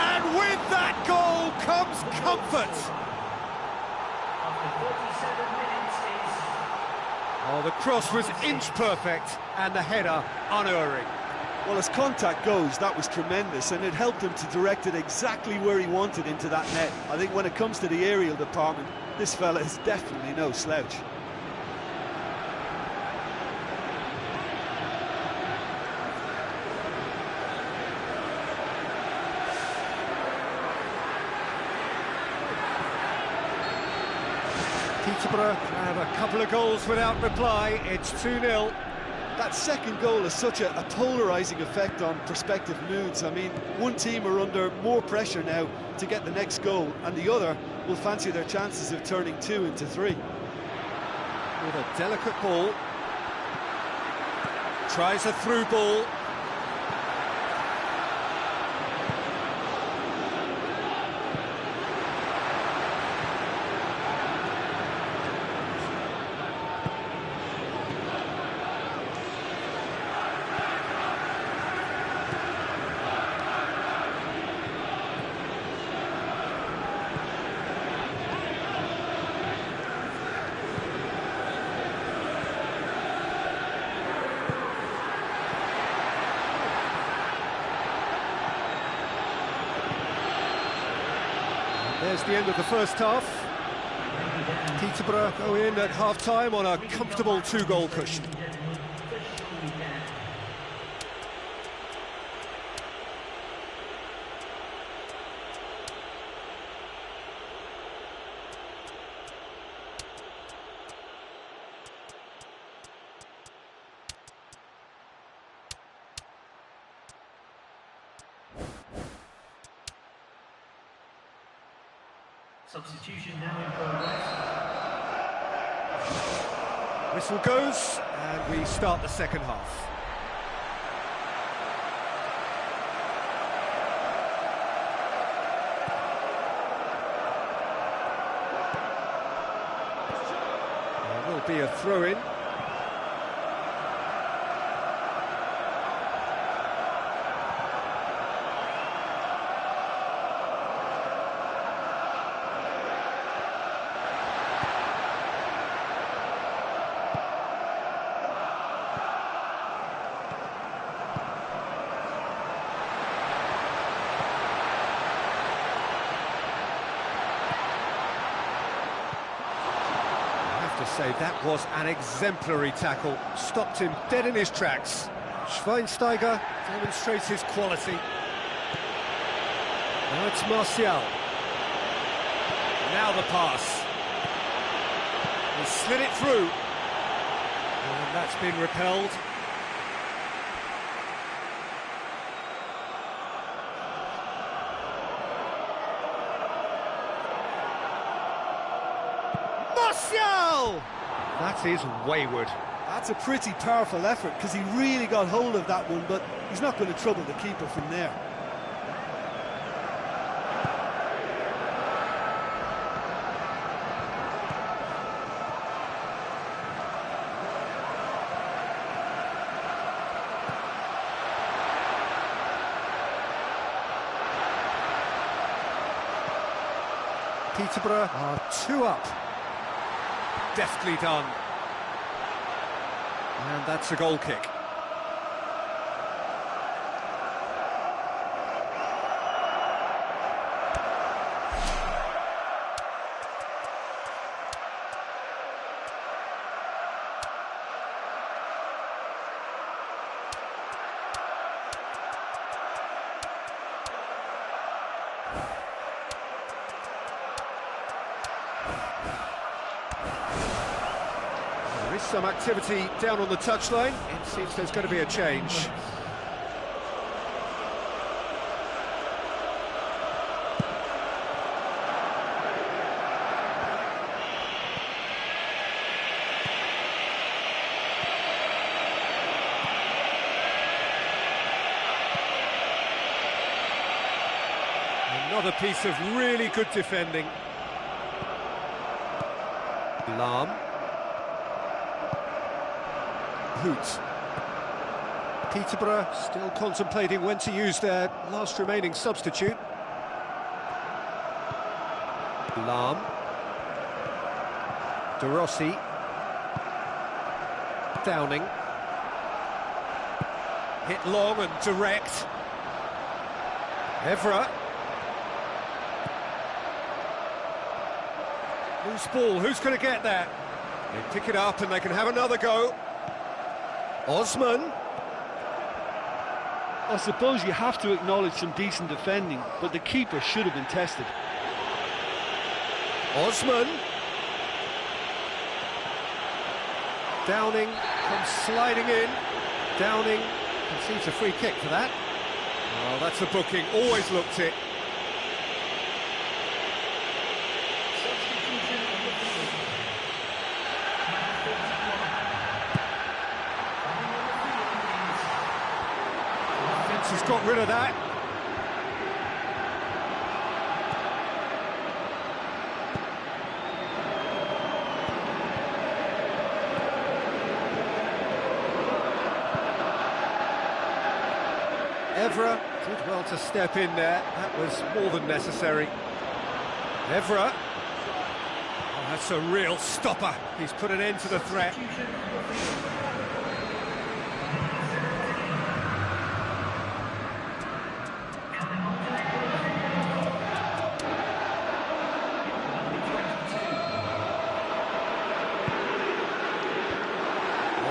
And with that goal comes comfort. Oh, the cross was inch perfect and the header unerring. Well, as contact goes, that was tremendous, and it helped him to direct it exactly where he wanted into that net. I think when it comes to the aerial department, this fella is definitely no slouch. Peterborough have a couple of goals without reply. It's 2-0. That second goal has such a polarising effect on prospective moods. I mean, one team are under more pressure now to get the next goal, and the other will fancy their chances of turning 2 into 3. With a delicate ball. Tries a through ball. There's the end of the first half. Peterborough go in at half-time on a comfortable 2-goal cushion. Substitution now in progress. Whistle goes, and we start the second half. There will be a throw-in. say that was an exemplary tackle. Stopped him dead in his tracks. Schweinsteiger demonstrates his quality. Now it's Martial. Now the pass. He slid it through. And that's been repelled. Martial! That is wayward. That's a pretty powerful effort, because he really got hold of that one, but he's not going to trouble the keeper from there. Peterborough are 2 up. Deftly done. And that's a goal kick. There is some activity down on the touchline. It seems there's going to be a change. Another piece of really good defending. Lahm. Hoot. Peterborough still contemplating when to use their last remaining substitute. Lahm. De Rossi. Downing. Hit long and direct. Evra. Loose ball, who's going to get that? They pick it up and they can have another go. Osman. I suppose you have to acknowledge some decent defending, but the keeper should have been tested. Osman. Downing comes sliding in. Downing concedes a free kick for that. Oh, that's a booking, always looked it. He's got rid of that. Evra did well to step in there. That was more than necessary. Evra. Oh, that's a real stopper. He's put an end to the threat.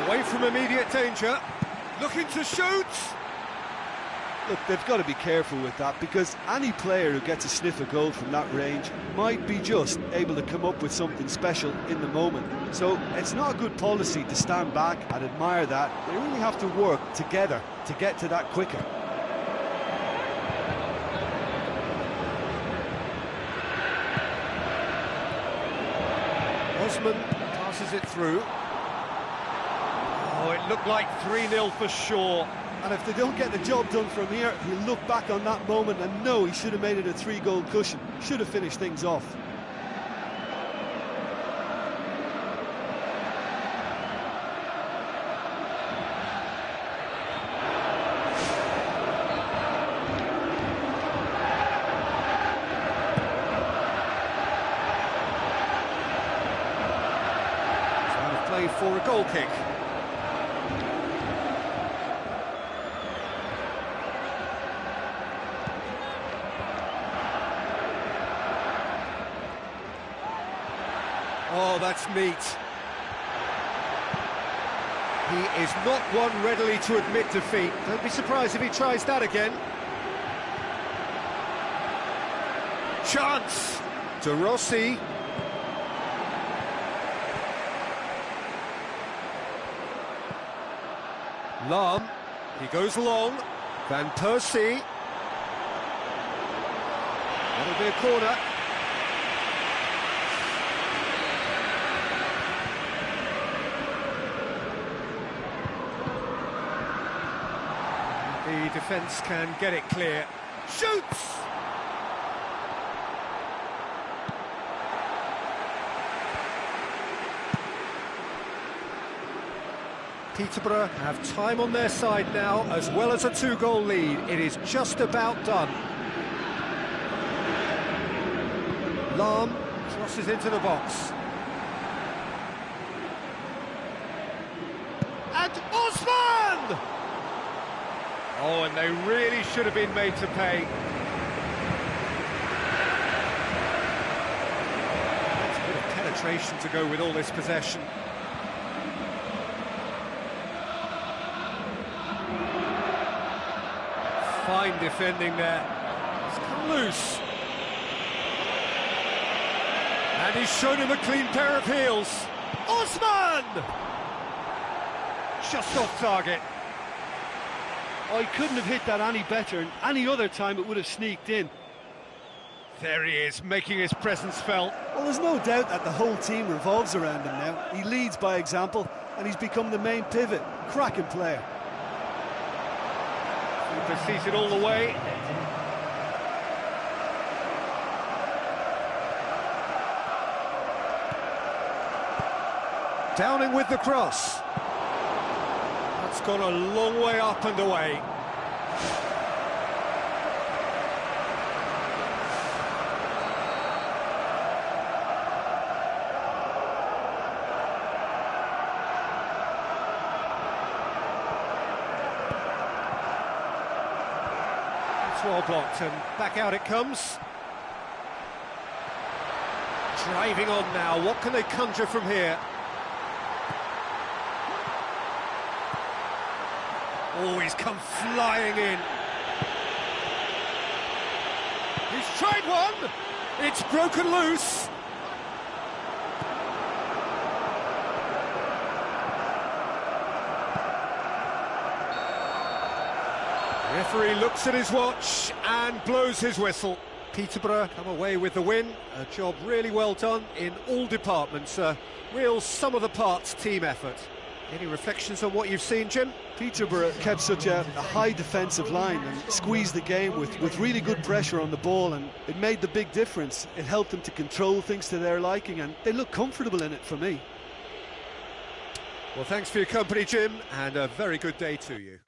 Away from immediate danger, looking to shoot. Look, they've got to be careful with that, because any player who gets a sniff of goal from that range might be just able to come up with something special in the moment. So it's not a good policy to stand back and admire that. They really have to work together to get to that quicker. Osman passes it through. Oh, it looked like 3-0 for sure. And if they don't get the job done from here, he'll look back on that moment and know he should have made it a 3-goal cushion. Should have finished things off. Trying to play for a goal kick. Oh, that's neat. He is not one readily to admit defeat. Don't be surprised if he tries that again. Chance! De Rossi. Lahm. He goes long. Van Persie. That'll be a corner. The defence can get it clear. Shoots! Peterborough have time on their side now, as well as a two-goal lead. It is just about done. Lahm crosses into the box. And Osman! Oh, and they really should have been made to pay. That's a bit of penetration to go with all this possession. Fine defending there. It's come loose. And he's shown him a clean pair of heels. Osman! Just off target. Oh, he couldn't have hit that any better, and any other time it would have sneaked in. There he is, making his presence felt. Well, there's no doubt that the whole team revolves around him now. He leads by example, and he's become the main pivot. Cracking player. Keeper sees it all the way. Downing with the cross. That's gone a long way up and away. It's well blocked, and back out it comes. Driving on now, what can they conjure from here? Oh, he's come flying in. He's tried one! It's broken loose! Referee looks at his watch and blows his whistle. Peterborough come away with the win. A job really well done in all departments. A real sum-of-the-parts team effort. Any reflections on what you've seen, Jim? Peterborough kept such a high defensive line and squeezed the game with really good pressure on the ball, and it made the big difference. It helped them to control things to their liking, and they look comfortable in it for me. Well, thanks for your company, Jim, and a very good day to you.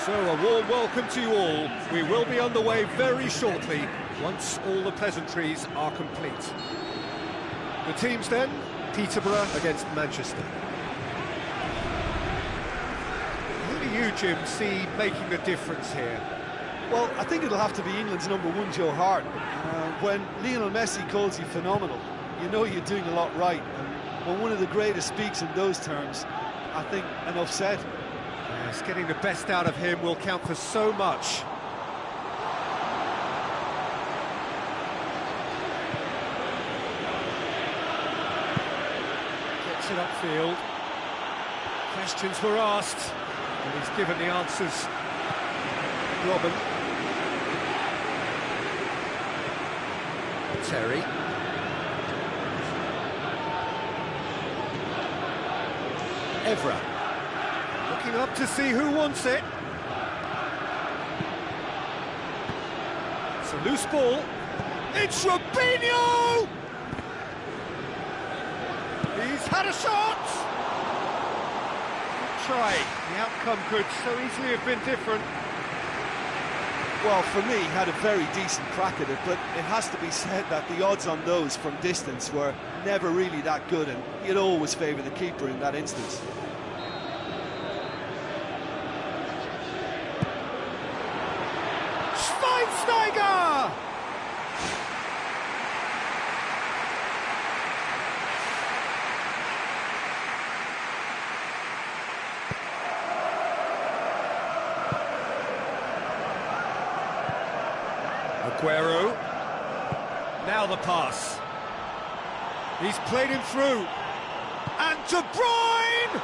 So a warm welcome to you all. We will be underway very shortly, once all the pleasantries are complete. The teams then, Peterborough against Manchester. Who do you, Jim, see making the difference here? Well, I think it'll have to be England's #1, Joe Hart. When Lionel Messi calls you phenomenal, you know you're doing a lot right. And when one of the greatest speaks in those terms, I think enough said. Yes, getting the best out of him will count for so much. Gets it upfield. Questions were asked, and he's given the answers. Robin. Terry. Evra. Looking up to see who wants it. It's a loose ball. It's Robinho! He's had a shot! Good try. The outcome could so easily have been different. Well, for me, he had a very decent crack at it, but it has to be said that the odds on those from distance were never really that good, and you'd always favour the keeper in that instance. Schweinsteiger! Aguero. Now the pass. He's played him through. And De Bruyne!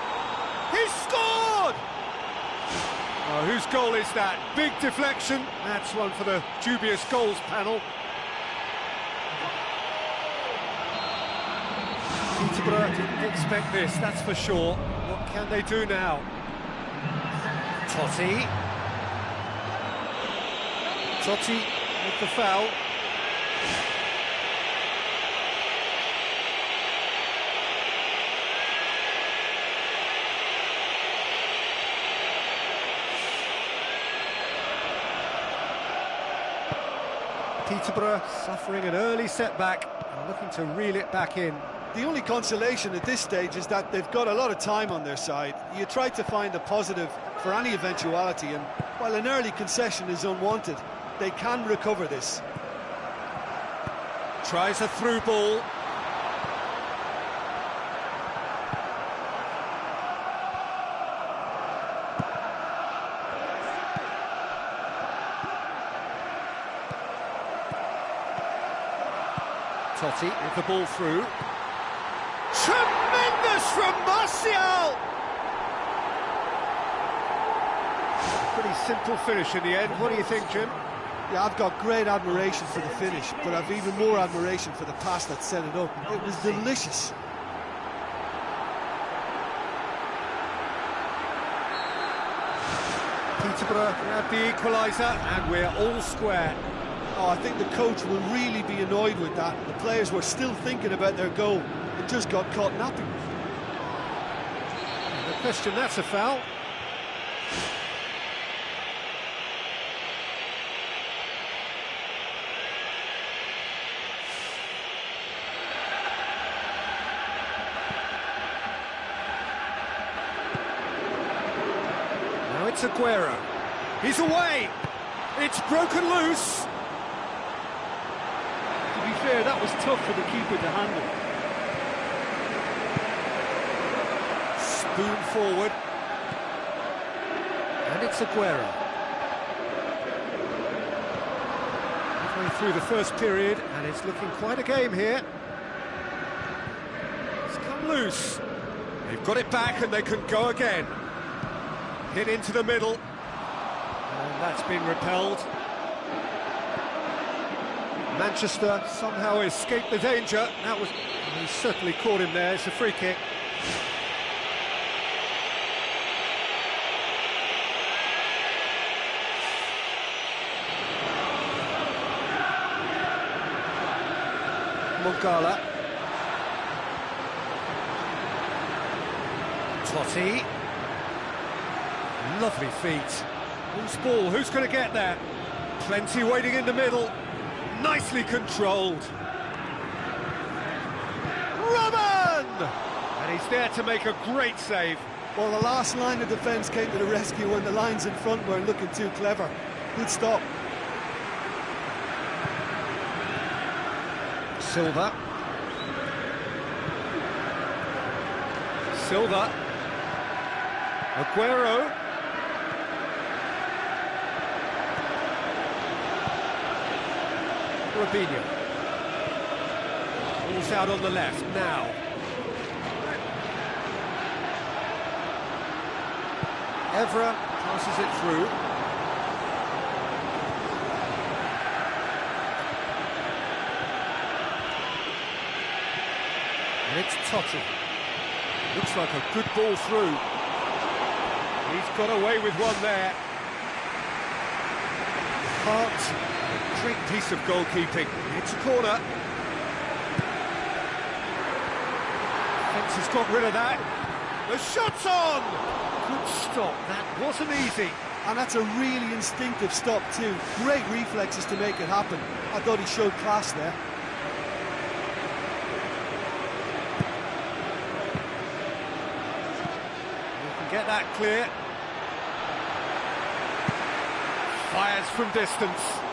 He's scored! Oh, whose goal is that? Big deflection. That's one for the dubious goals panel. Peterborough didn't expect this, that's for sure. What can they do now? Totti. Totti with the foul. Peterborough suffering an early setback and looking to reel it back in. The only consolation at this stage is that they've got a lot of time on their side. You try to find a positive for any eventuality, and while an early concession is unwanted, they can recover this. Tries a through ball. Totti with the ball through. Tremendous from Martial! Pretty simple finish in the end. What do you think, Jim? Yeah, I've got great admiration for the finish, but I've even more admiration for the pass that set it up. It was delicious. Peterborough grabbed the equaliser, and we're all square. Oh, I think the coach will really be annoyed with that. The players were still thinking about their goal. It just got caught napping. No question, that's a foul. Now it's Aguero. He's away. It's broken loose. To be fair, that was tough for the keeper to handle. Spoon forward. And it's Aguero. Halfway through the first period, and it's looking quite a game here. It's come loose. They've got it back, and they can go again. Hit into the middle. And that's been repelled. Manchester somehow escaped the danger. That was... he certainly caught him there. It's a free kick. Mongala. Totti. Lovely feet. Loose ball, who's going to get there? Plenty waiting in the middle. Nicely controlled. Robin! And he's there to make a great save. Well, the last line of defence came to the rescue when the lines in front weren't looking too clever. Good stop. Silva. Silva. Aguero. Robinho. Ball's out on the left now. Evra passes it through. And it's Totti. Looks like a good ball through. He's got away with one there. Hart. Great piece of goalkeeping. It's a corner. Fence has got rid of that. The shot's on! Good stop. That wasn't easy. And that's a really instinctive stop too. Great reflexes to make it happen. I thought he showed class there. You can get that clear. Fires from distance.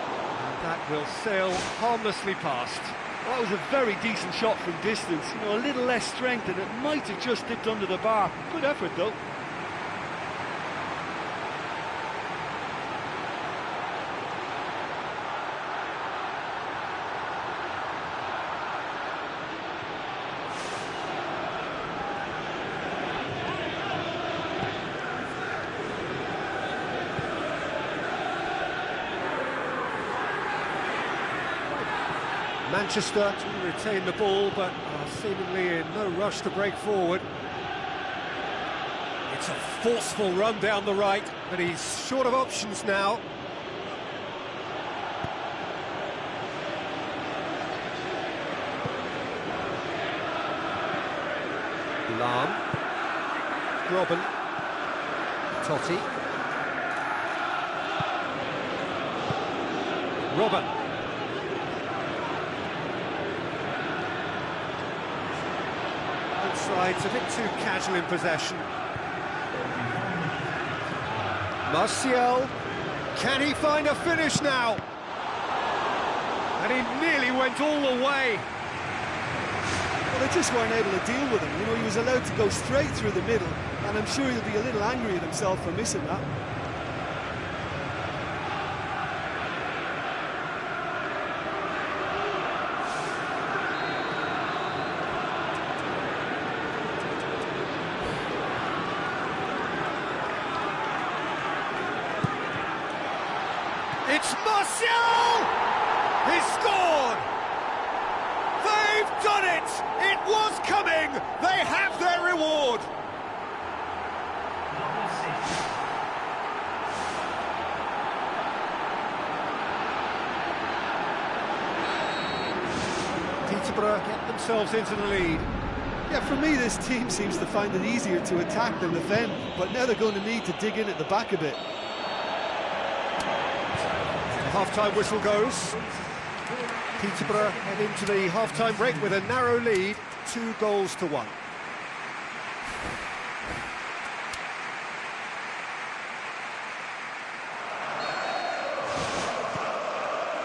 That will sail harmlessly past. That was a very decent shot from distance. You know, a little less strength and it might have just dipped under the bar. Good effort though. Manchester to retain the ball, but are seemingly in no rush to break forward. It's a forceful run down the right, but he's short of options now. Lahm. Robin. Totti. Robin. Side's a bit too casual in possession. Martial, can he find a finish now? And he nearly went all the way. Well, they just weren't able to deal with him. You know, he was allowed to go straight through the middle, and I'm sure he'll be a little angry at himself for missing that. It's Martial! He's scored! They've done it! It was coming! They have their reward! Peterborough get themselves into the lead. Yeah, for me, this team seems to find it easier to attack than defend, but now they're going to need to dig in at the back a bit. Half-time whistle goes. Peterborough head into the half-time break with a narrow lead, 2-1.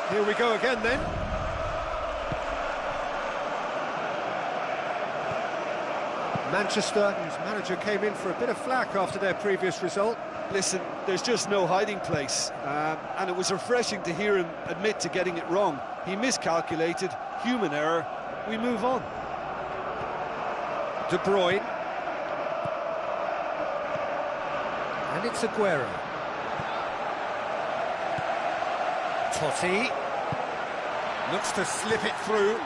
Here we go again then. Manchester, whose manager came in for a bit of flack after their previous result. Listen, there's just no hiding place, and it was refreshing to hear him admit to getting it wrong. He miscalculated, human error, we move on. De Bruyne. And it's Aguero. Totti. Looks to slip it through.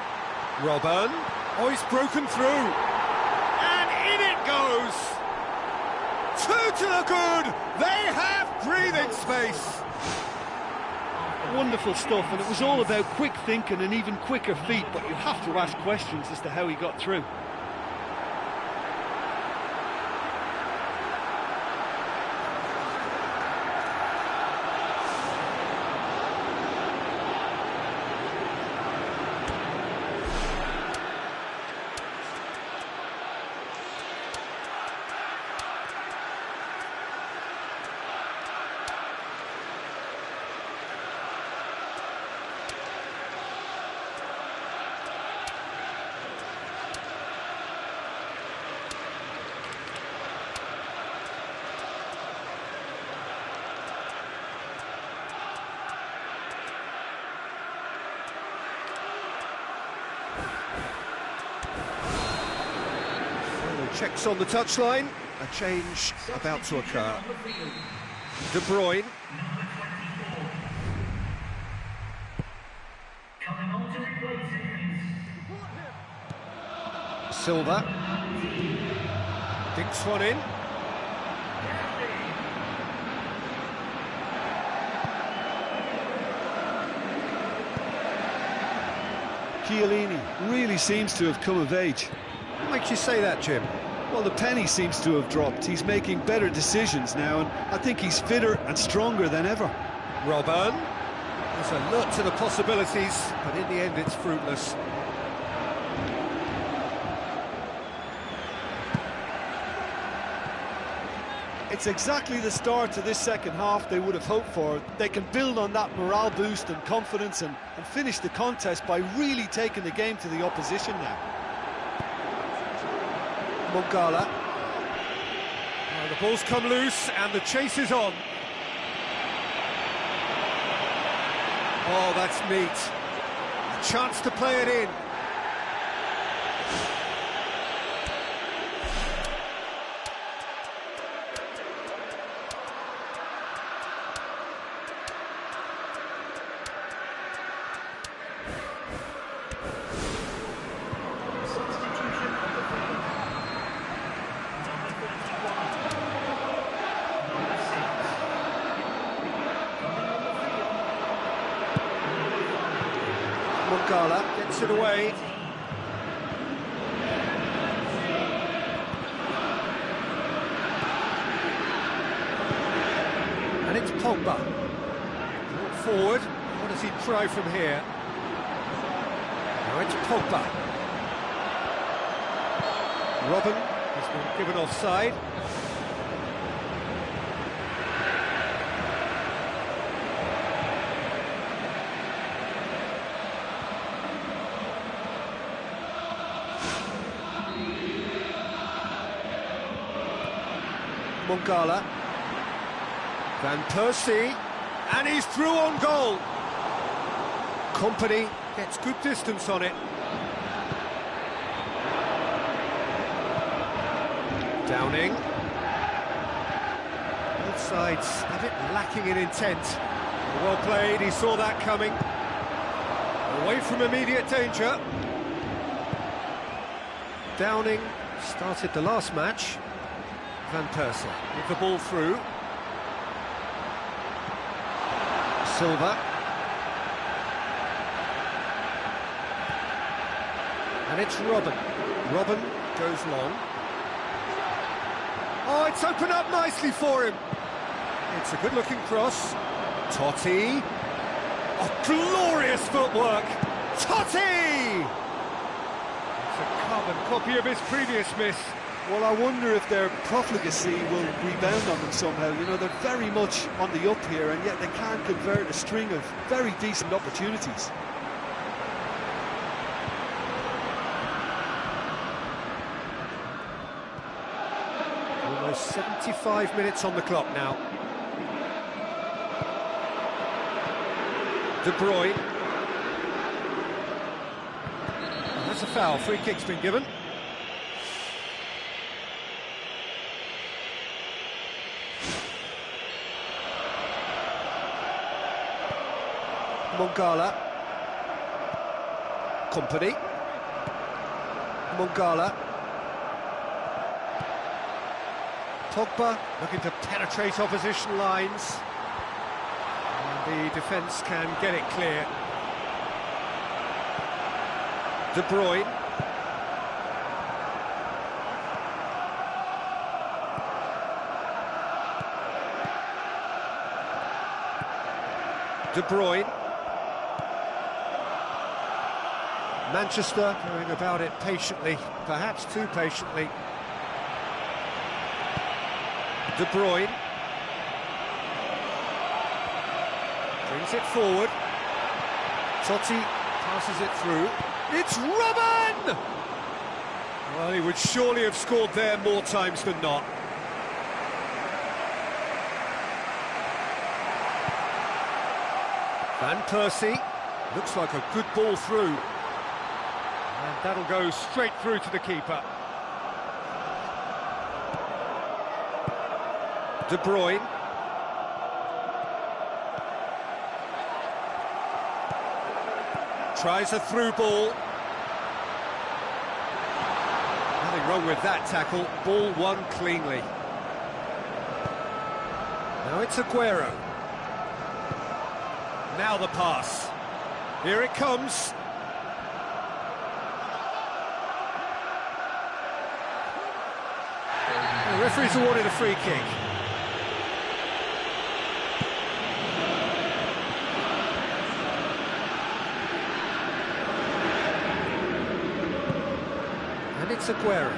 Robin. Oh, he's broken through. And in it goes! 2 to the good! They have breathing space! Wonderful stuff, and it was all about quick thinking and even quicker feet, but you have to ask questions as to how he got through. Checks on the touchline, a change about to occur. De Bruyne. Silva. Dinks one in. Chiellini really seems to have come of age. What makes you say that, Jim? Well, the penny seems to have dropped. He's making better decisions now, and I think he's fitter and stronger than ever. Robben. There's a lot to the possibilities, but in the end it's fruitless. It's exactly the start to this second half they would have hoped for. They can build on that morale boost and confidence and finish the contest by really taking the game to the opposition now. Mongala. The ball's come loose and the chase is on. Oh, that's neat. A chance to play it in. Mongala gets it away. And it's Pogba. Forward. What does he try from here? Now it's Pogba. Robben has been given offside. Mongala. Van Persie, and he's through on goal. Company gets good distance on it. Downing. Both sides a bit lacking in intent. Well played, he saw that coming. Away from immediate danger. Downing started the last match. Van Persie with the ball through. Silva. And it's Robben. Robben goes long. Oh, it's opened up nicely for him. It's a good-looking cross. Totti. Oh, glorious footwork. Totti! It's a carbon copy of his previous miss. Well, I wonder if their profligacy will rebound on them somehow. You know, they're very much on the up here, and yet they can't convert a string of very decent opportunities. Almost 75 minutes on the clock now. De Bruyne. And that's a foul. Free kick's been given. Mongala. Company. Mongala. Pogba looking to penetrate opposition lines. And the defence can get it clear. De Bruyne. De Bruyne. Manchester going about it patiently, perhaps too patiently. De Bruyne brings it forward. Totti passes it through. It's Robben! Well, he would surely have scored there more times than not. Van Persie, looks like a good ball through. And that'll go straight through to the keeper. De Bruyne. Tries a through ball. Nothing wrong with that tackle. Ball won cleanly. Now it's Aguero. Now the pass. Here it comes. The referee's awarded a free kick. And it's Aguero.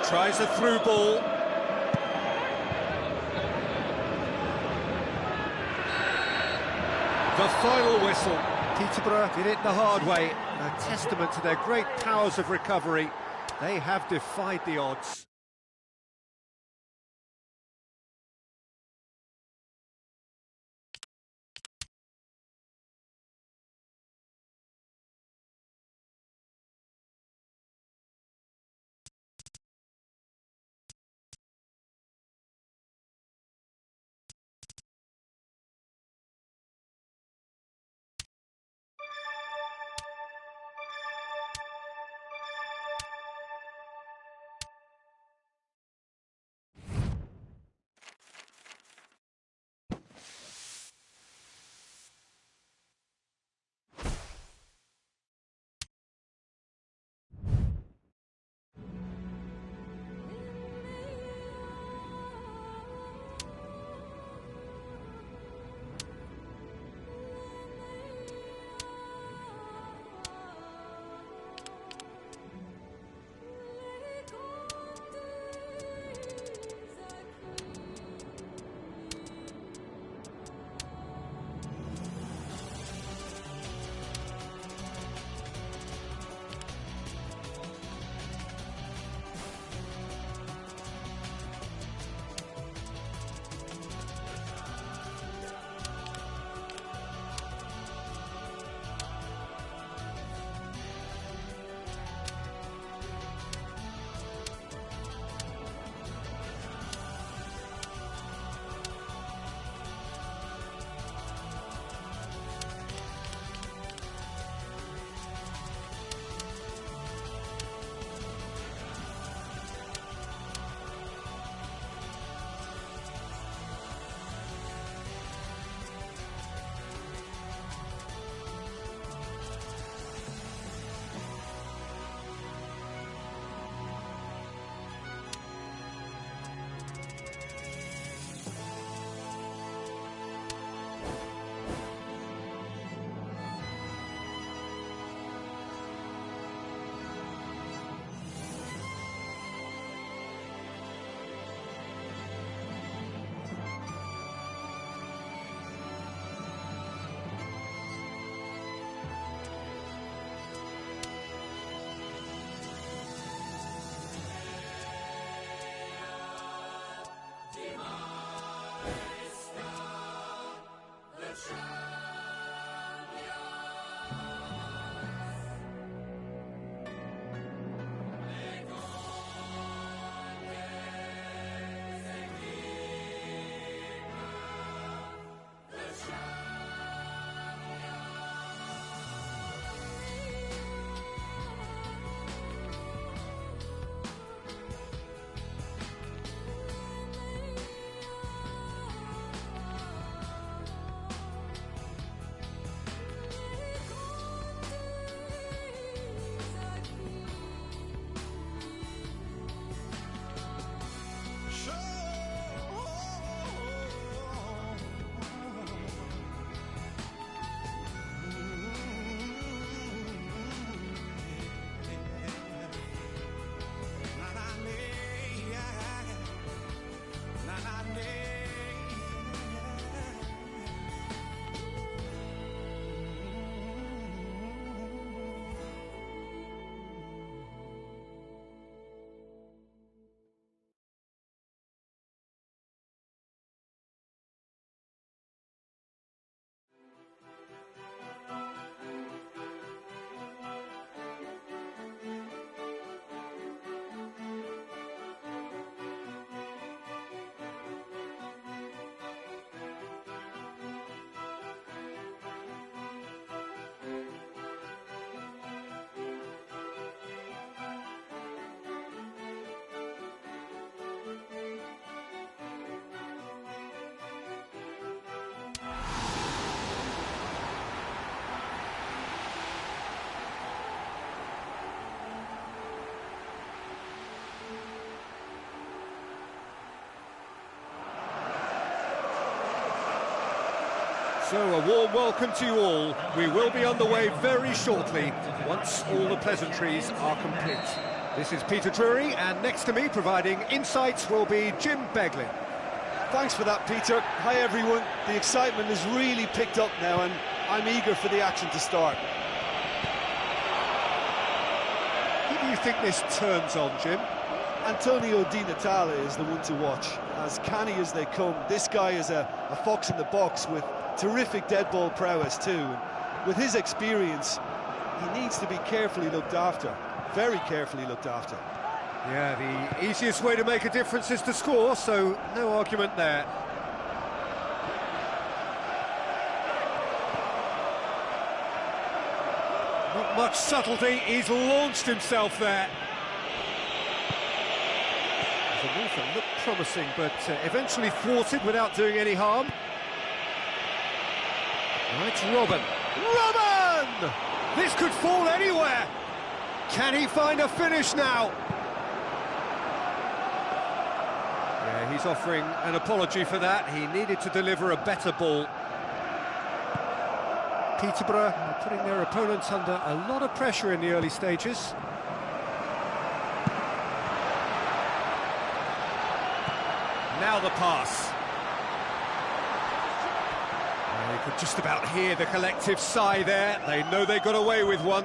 Tries a through ball. The final whistle. Peterborough did it the hard way. A testament to their great powers of recovery. They have defied the odds. So a warm welcome to you all. We will be on the way very shortly, once all the pleasantries are complete. This is Peter Drury, and next to me, providing insights, will be Jim Beglin. Thanks for that, Peter. Hi, everyone. The excitement has really picked up now, and I'm eager for the action to start. Who do you think this turns on, Jim? Antonio Di Natale is the one to watch. As canny as they come, this guy is a fox in the box with terrific dead ball prowess too. And with his experience, he needs to be carefully looked after. Very carefully looked after. Yeah, the easiest way to make a difference is to score, so no argument there. Not much subtlety, he's launched himself there. The movement looked promising, but eventually thwarted without doing any harm. Right, Robin. Robin! This could fall anywhere! Can he find a finish now? Yeah, he's offering an apology for that. He needed to deliver a better ball. Peterborough are putting their opponents under a lot of pressure in the early stages. Now the pass. You could just about hear the collective sigh there. They know they got away with one.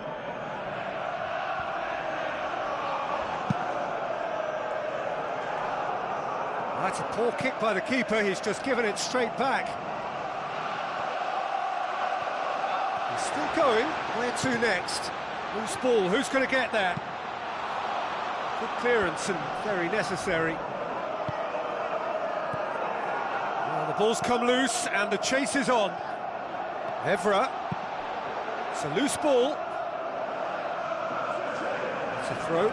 That's a poor kick by the keeper. He's just given it straight back. He's still going. Where to next? Loose ball. Who's going to get there? Good clearance and very necessary. The ball's come loose and the chase is on. Evra. It's a loose ball. It's a throw.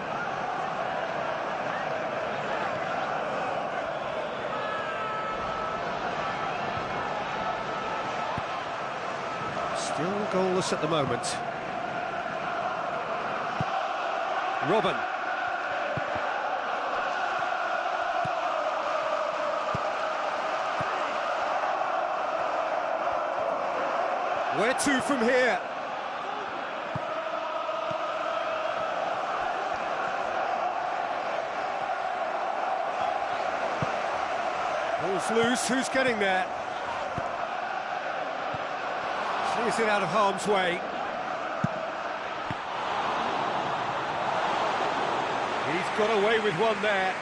Still goalless at the moment. Robin. Where to from here? Ball's loose, who's getting there? Clears it out of harm's way. He's got away with one there.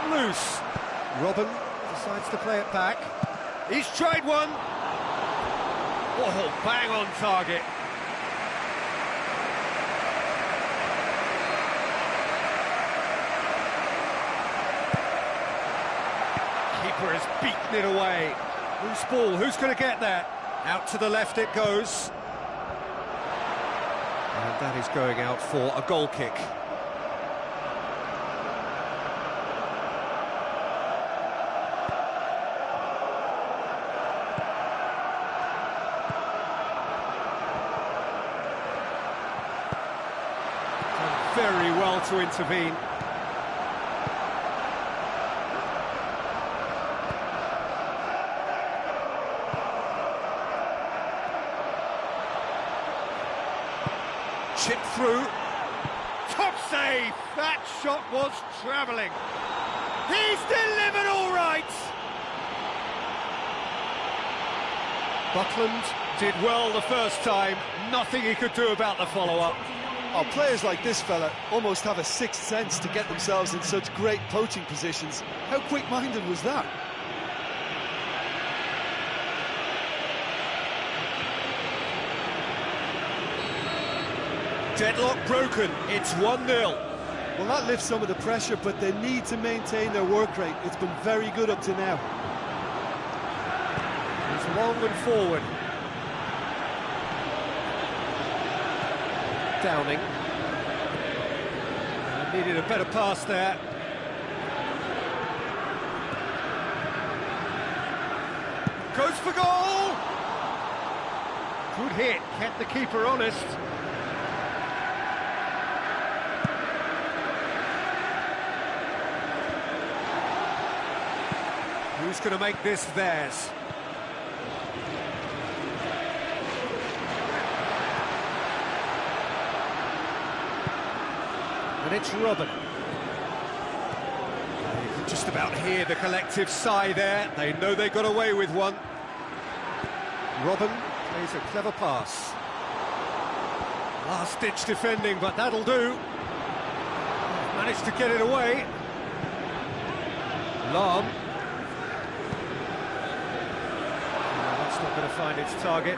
Loose. Robin decides to play it back. He's tried one. Oh, bang on target. Keeper has beaten it away. Loose ball, who's going to get there? Out to the left it goes. And that is going out for a goal kick. Very well to intervene. Chip through. Top save! That shot was travelling. He's delivered all right! Buckland did well the first time. Nothing he could do about the follow-up. Oh, players like this fella almost have a sixth sense to get themselves in such great poaching positions. How quick-minded was that? Deadlock broken, it's 1-0. Well, that lifts some of the pressure, but they need to maintain their work rate. It's been very good up to now. He's long and forward. Downing. Needed a better pass there. Goes for goal! Good hit, kept the keeper honest. Who's going to make this theirs? And it's Robin. You can just about hear the collective sigh there. They know they got away with one. Robin plays a clever pass. Last-ditch defending, but that'll do. Managed to get it away. Lam. That's not going to find its target.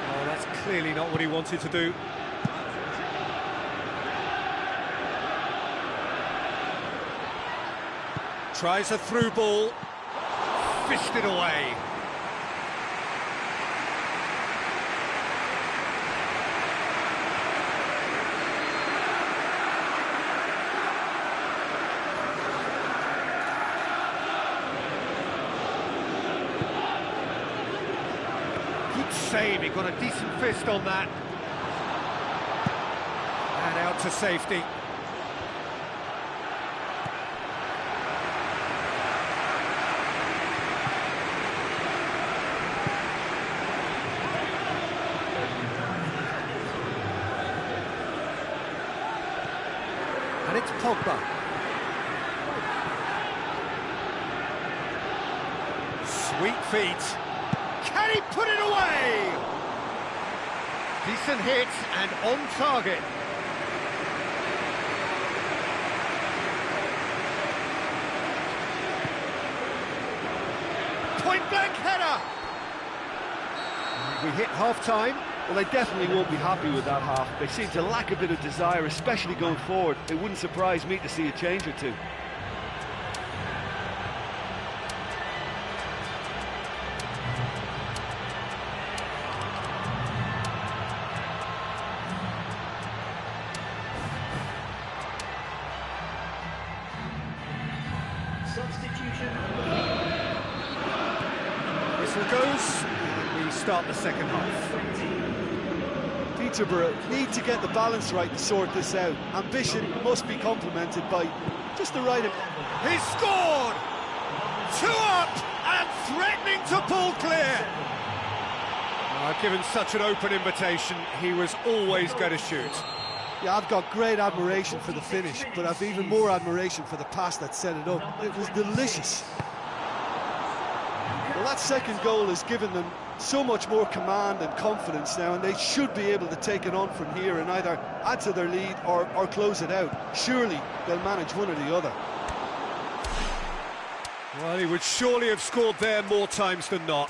Oh, that's clearly not what he wanted to do. Tries a through ball. Fisted away. Good save, he got a decent fist on that. And out to safety. And it's Pogba. Sweet feet. Can he put it away? Decent hit and on target. Point-blank header. We hit half-time. Well, they definitely won't be happy with that half. They seem to lack a bit of desire, especially going forward. It wouldn't surprise me to see a change or two. Substitution. Whistle goes, and we start the second half. Peterborough need to get the balance right to sort this out. Ambition must be complemented by just the right... He scored! 2 up and threatening to pull clear. Given such an open invitation, he was always going to shoot. Yeah, I've got great admiration for the finish, but I've even more admiration for the pass that set it up. It was delicious. Well, that second goal has given them so much more command and confidence now, and they should be able to take it on from here and either add to their lead or close it out. Surely they'll manage one or the other. Well, he would surely have scored there more times than not.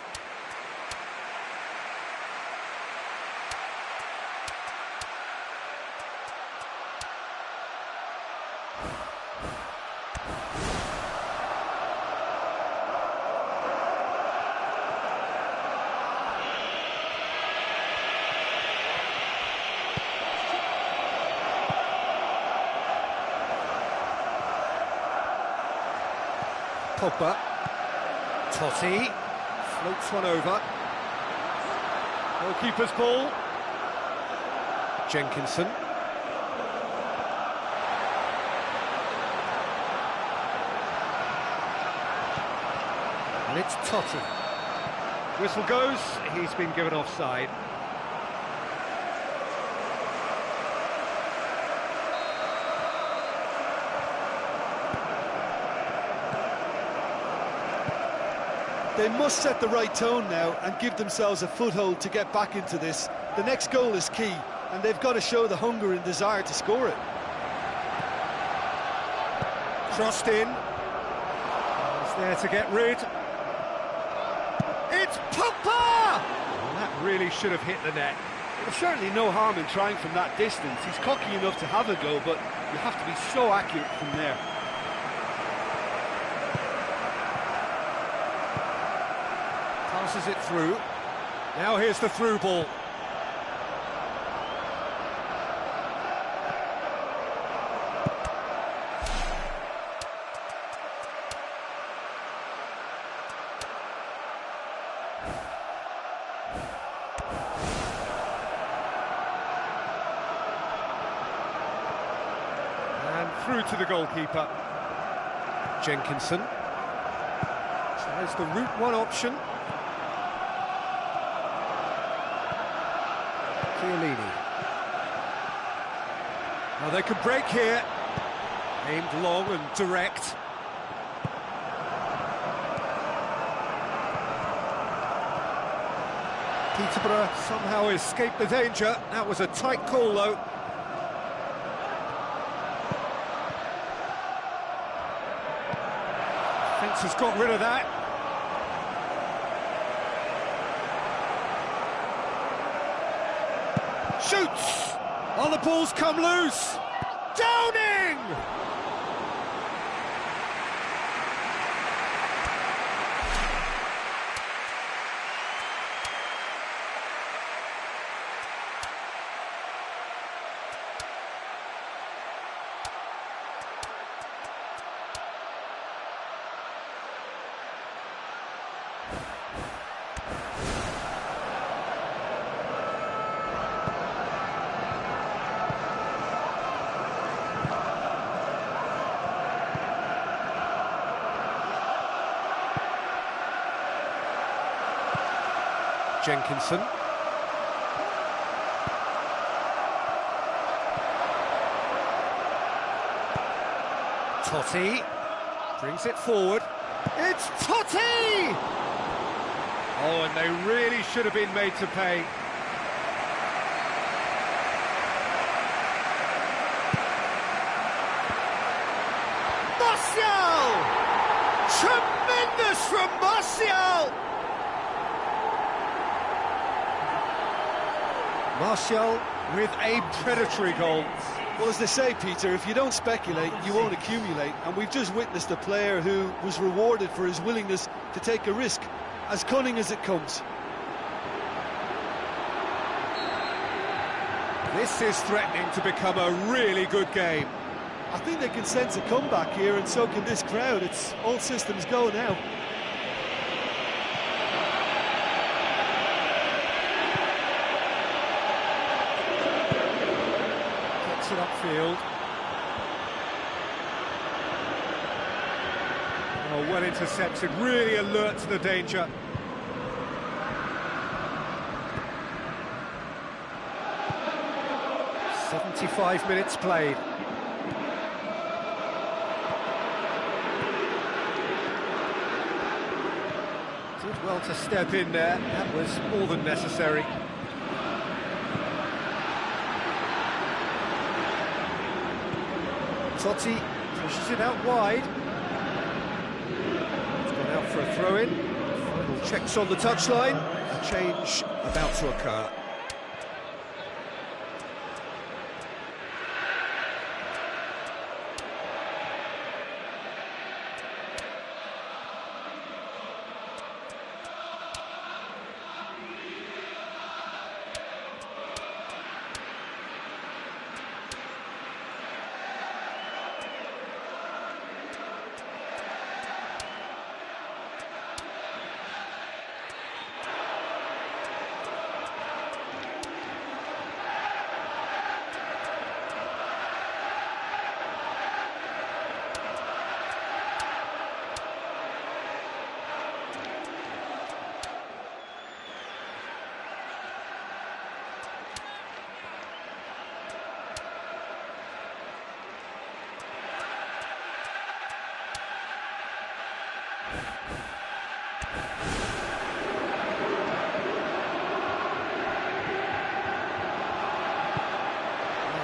Pogba. Totti. Floats one over. Goalkeeper's ball. Jenkinson. And it's Totti. Whistle goes, he's been given offside. They must set the right tone now and give themselves a foothold to get back into this. The next goal is key, and they've got to show the hunger and desire to score it. Crossed in. It's there to get rid. It's Pogba! Well, that really should have hit the net. There's certainly no harm in trying from that distance. He's cocky enough to have a go, but you have to be so accurate from there. Passes it through. Now here's the through ball. And through to the goalkeeper. Jenkinson tries the route one option. Chiellini. Now they can break here. Aimed long and direct. Peterborough somehow escaped the danger. That was a tight call, though. Fence has got rid of that. Shoots! Oh, the ball's come loose. Downing! Jenkinson. Totti brings it forward. It's Totti! Oh, and they really should have been made to pay. Martial! Tremendous from Martial! Martial with a predatory goal. Well, as they say, Peter, if you don't speculate, you won't accumulate. And we've just witnessed a player who was rewarded for his willingness to take a risk, as cunning as it comes. This is threatening to become a really good game. I think they can sense a comeback here, and so can this crowd. It's all systems go now. Gets it upfield. Oh, well intercepted, really alert to the danger. "75 minutes played. Did well to step in there, that was more than necessary. Totti pushes it out wide. It's gone out for a throw-in. Final checks on the touchline. A change about to occur.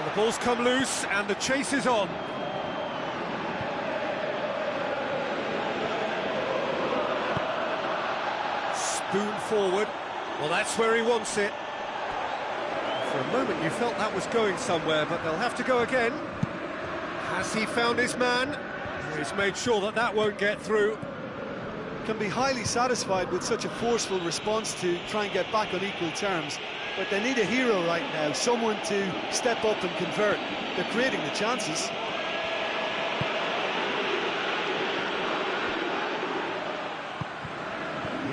The ball's come loose and the chase is on. Spoon forward. Well, that's where he wants it. For a moment you felt that was going somewhere, but they'll have to go again. Has he found his man? He's made sure that that won't get through. Can be highly satisfied with such a forceful response to try and get back on equal terms, but they need a hero right now, someone to step up and convert. They're creating the chances.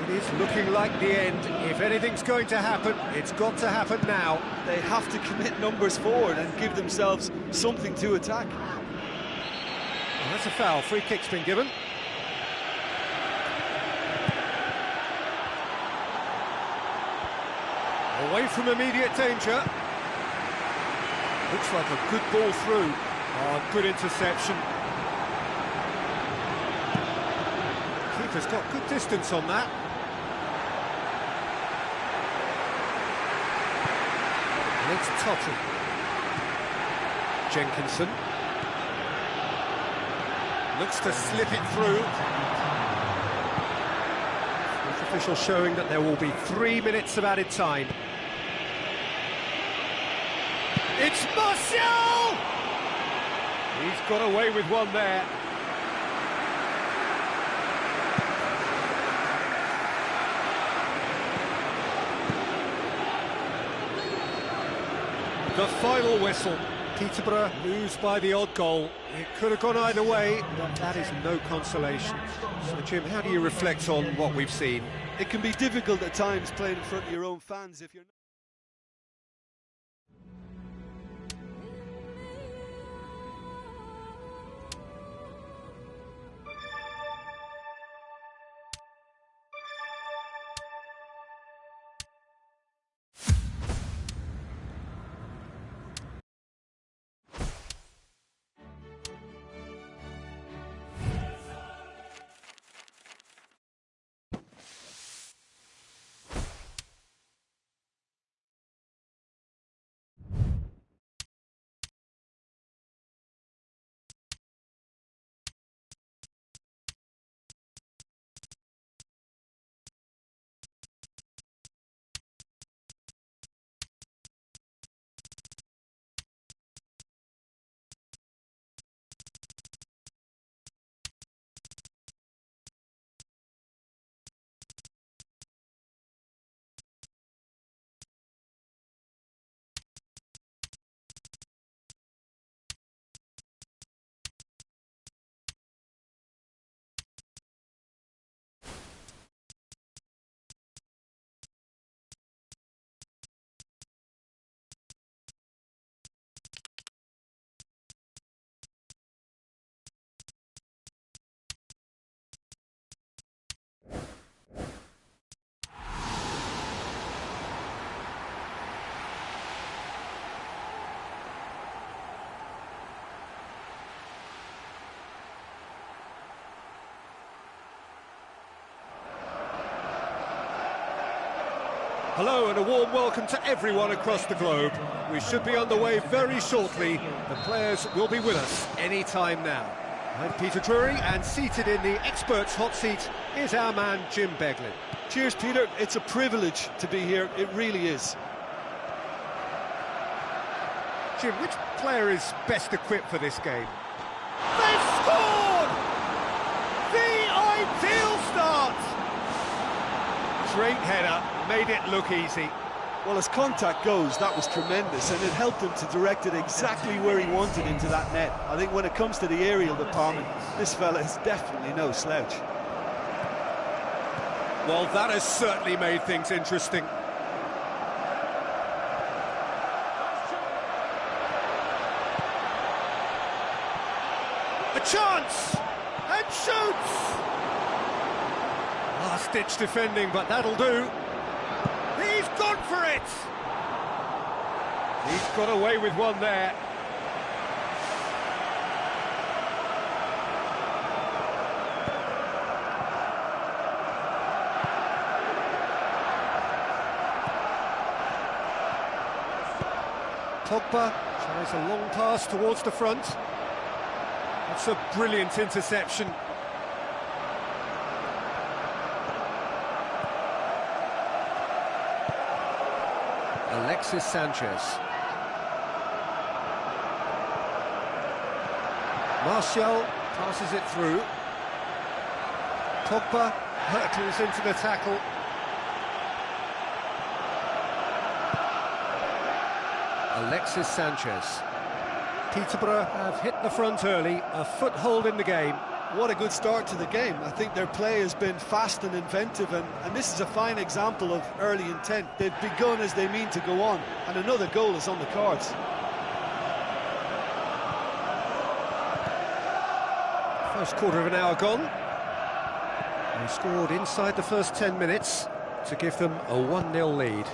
It is looking like the end. If anything's going to happen, it's got to happen now. They have to commit numbers forward and give themselves something to attack. That's a foul. Free kick's been given. Away from immediate danger. Looks like a good ball through. Oh, good interception. Keeper's got good distance on that. And it's Totti. Jenkinson. Looks to slip it through. Fourth official showing that there will be 3 minutes of added time. It's Martial! He's got away with one there. The final whistle. Peterborough lose by the odd goal. It could have gone either way, but that is no consolation. So, Jim, how do you reflect on what we've seen? It can be difficult at times playing in front of your own fans if you're not. Hello and a warm welcome to everyone across the globe. We should be underway very shortly. The players will be with us any time now. I'm Peter Drury, and seated in the experts' hot seat is our man Jim Beglin. Cheers, Peter. It's a privilege to be here. It really is. Jim, which player is best equipped for this game? They've scored! The ideal start! Great header, made it look easy. Well, as contact goes, that was tremendous, and it helped him to direct it exactly where he wanted into that net. I think when it comes to the aerial department, this fella is definitely no slouch. Well, that has certainly made things interesting. A chance! And shoots! Last-ditch defending, but that'll do. He's gone for it! He's got away with one there. Pogba tries a long pass towards the front. That's a brilliant interception. Alexis Sanchez. Martial passes it through. Pogba hurtles into the tackle. Alexis Sanchez. Peterborough have hit the front early, a foothold in the game. What a good start to the game. I think their play has been fast and inventive, and this is a fine example of early intent. They've begun as they mean to go on, and another goal is on the cards. First quarter of an hour gone. They scored inside the first 10 minutes to give them a 1-0 lead.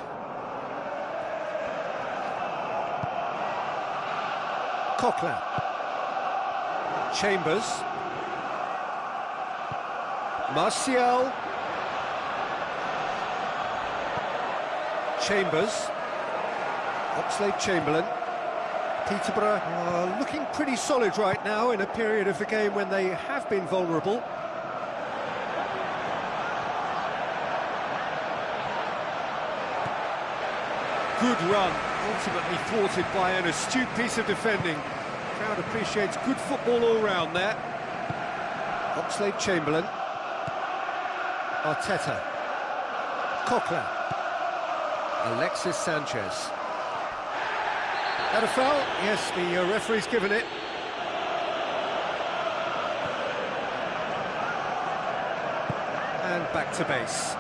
Coquelin. Chambers. Martial. Chambers. Oxlade-Chamberlain. Peterborough are looking pretty solid right now in a period of the game when they have been vulnerable. Good run, ultimately thwarted by an astute piece of defending. The crowd appreciates good football all round there. Oxlade-Chamberlain. Arteta. Coquelin. Alexis Sanchez. Had a foul? Yes, the referee's given it. And back to base.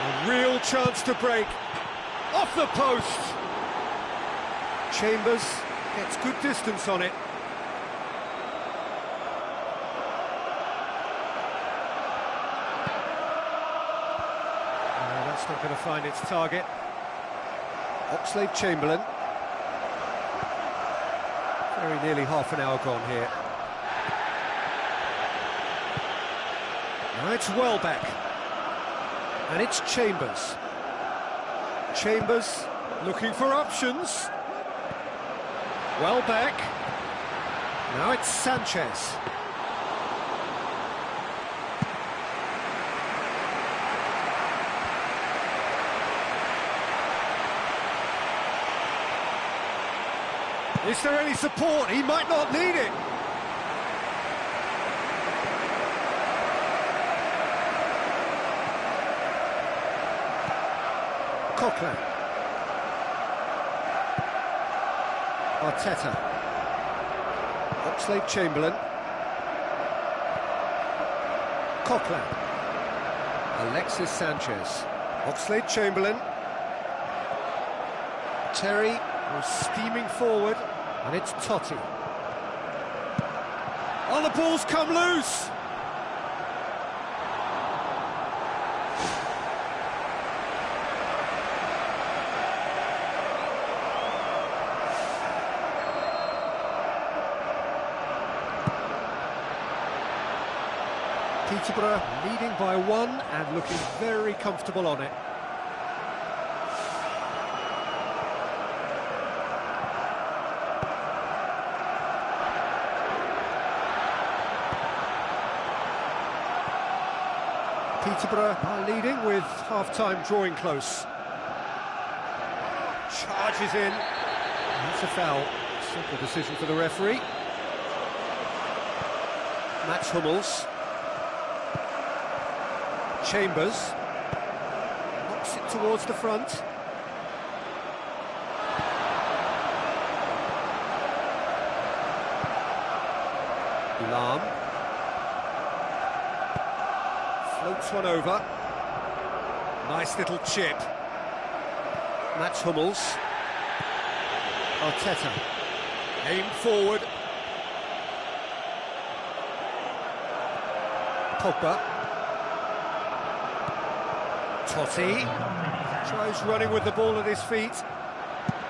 A real chance to break. Off the post. Chambers gets good distance on it. That's not going to find its target. Oxlade-Chamberlain. Very nearly half an hour gone here. Now it's Welbeck. And it's Chambers. Chambers looking for options. Welbeck. Now it's Sanchez. Is there any support? He might not need it. Coquelin. Arteta. Oxlade-Chamberlain. Coquelin. Alexis Sanchez. Oxlade-Chamberlain. Terry was steaming forward, and it's Totti. Oh, the ball's come loose! Peterborough leading by 1 and looking very comfortable on it. Peterborough are leading with half-time drawing close. Charges in. That's a foul. Simple decision for the referee. Mats Hummels. Chambers. Knocks it towards the front. Lahm. Floats one over. Nice little chip. Mats Hummels. Arteta. Aimed forward. Pogba. Totti. Tries running with the ball at his feet.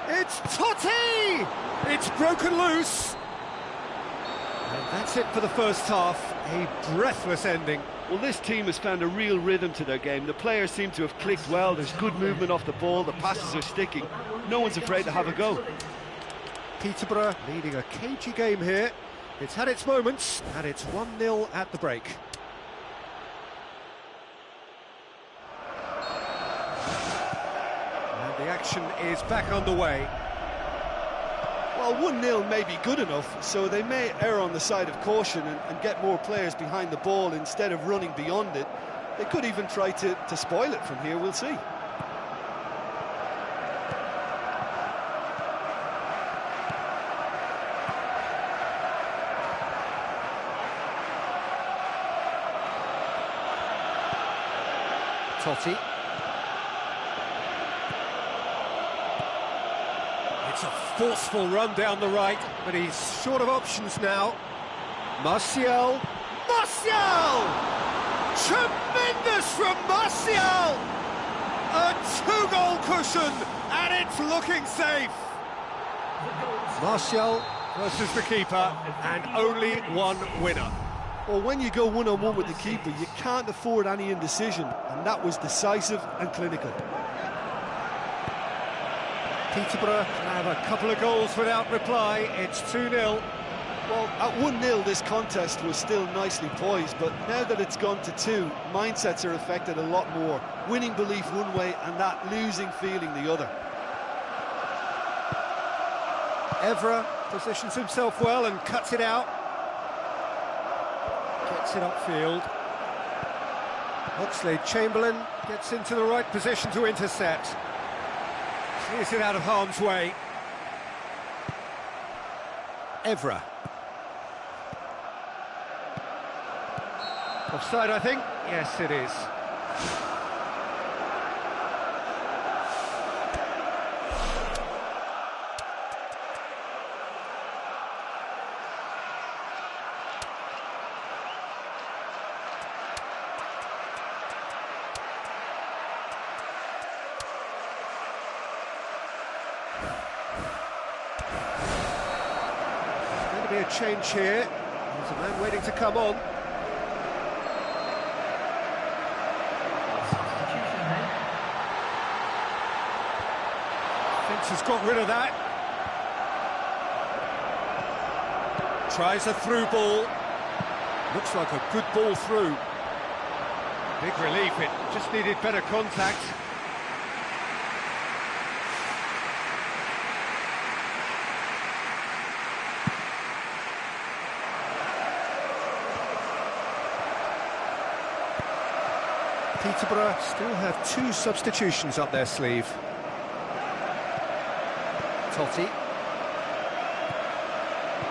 It's Totti! It's broken loose. And that's it for the first half. A breathless ending. Well, this team has found a real rhythm to their game. The players seem to have clicked well. There's good movement off the ball. The passes are sticking. No one's afraid to have a go. Peterborough leading a cagey game here. It's had its moments, and it's 1-0 at the break. And the action is back underway. Well, 1-0 may be good enough, so they may err on the side of caution and get more players behind the ball instead of running beyond it. They could even try to spoil it from here, we'll see. Totti. forceful run down the right, but he's short of options now. Martial! Martial! Tremendous from Martial! A two-goal cushion, and it's looking safe. Martial versus the keeper, and only one winner. Well, when you go one-on-one with the keeper, you can't afford any indecision, and that was decisive and clinical. Peterborough have a couple of goals without reply. It's 2-0. Well, at 1-0 this contest was still nicely poised, but now that it's gone to 2, mindsets are affected a lot more. Winning belief one way and that losing feeling the other. Evra positions himself well and cuts it out. Gets it upfield. Oxlade-Chamberlain gets into the right position to intercept. Clears it out of harm's way. Evra. Offside, I think? Yes, it is. There's going to be a change here. There's a man waiting to come on. Has got rid of that. Tries a through ball. Looks like a good ball through. Big relief, it just needed better contact. Peterborough still have 2 substitutions up their sleeve. Totti.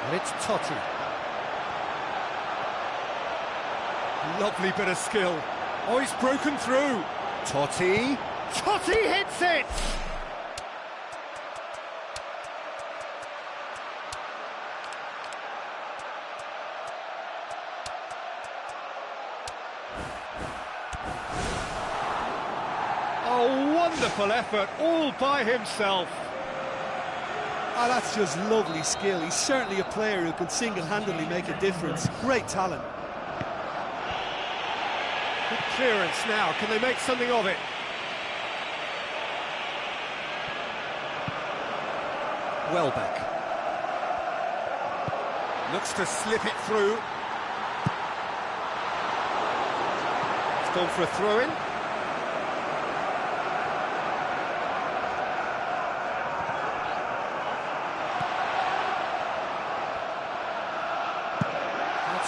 And it's Totti. Lovely bit of skill. Oh, he's broken through. Totti. Totti hits it! A wonderful effort, all by himself. Oh, that's just lovely skill. He's certainly a player who can single-handedly make a difference. Great talent. Good clearance now. Can they make something of it? Welbeck. Looks to slip it through. It's gone for a throw-in.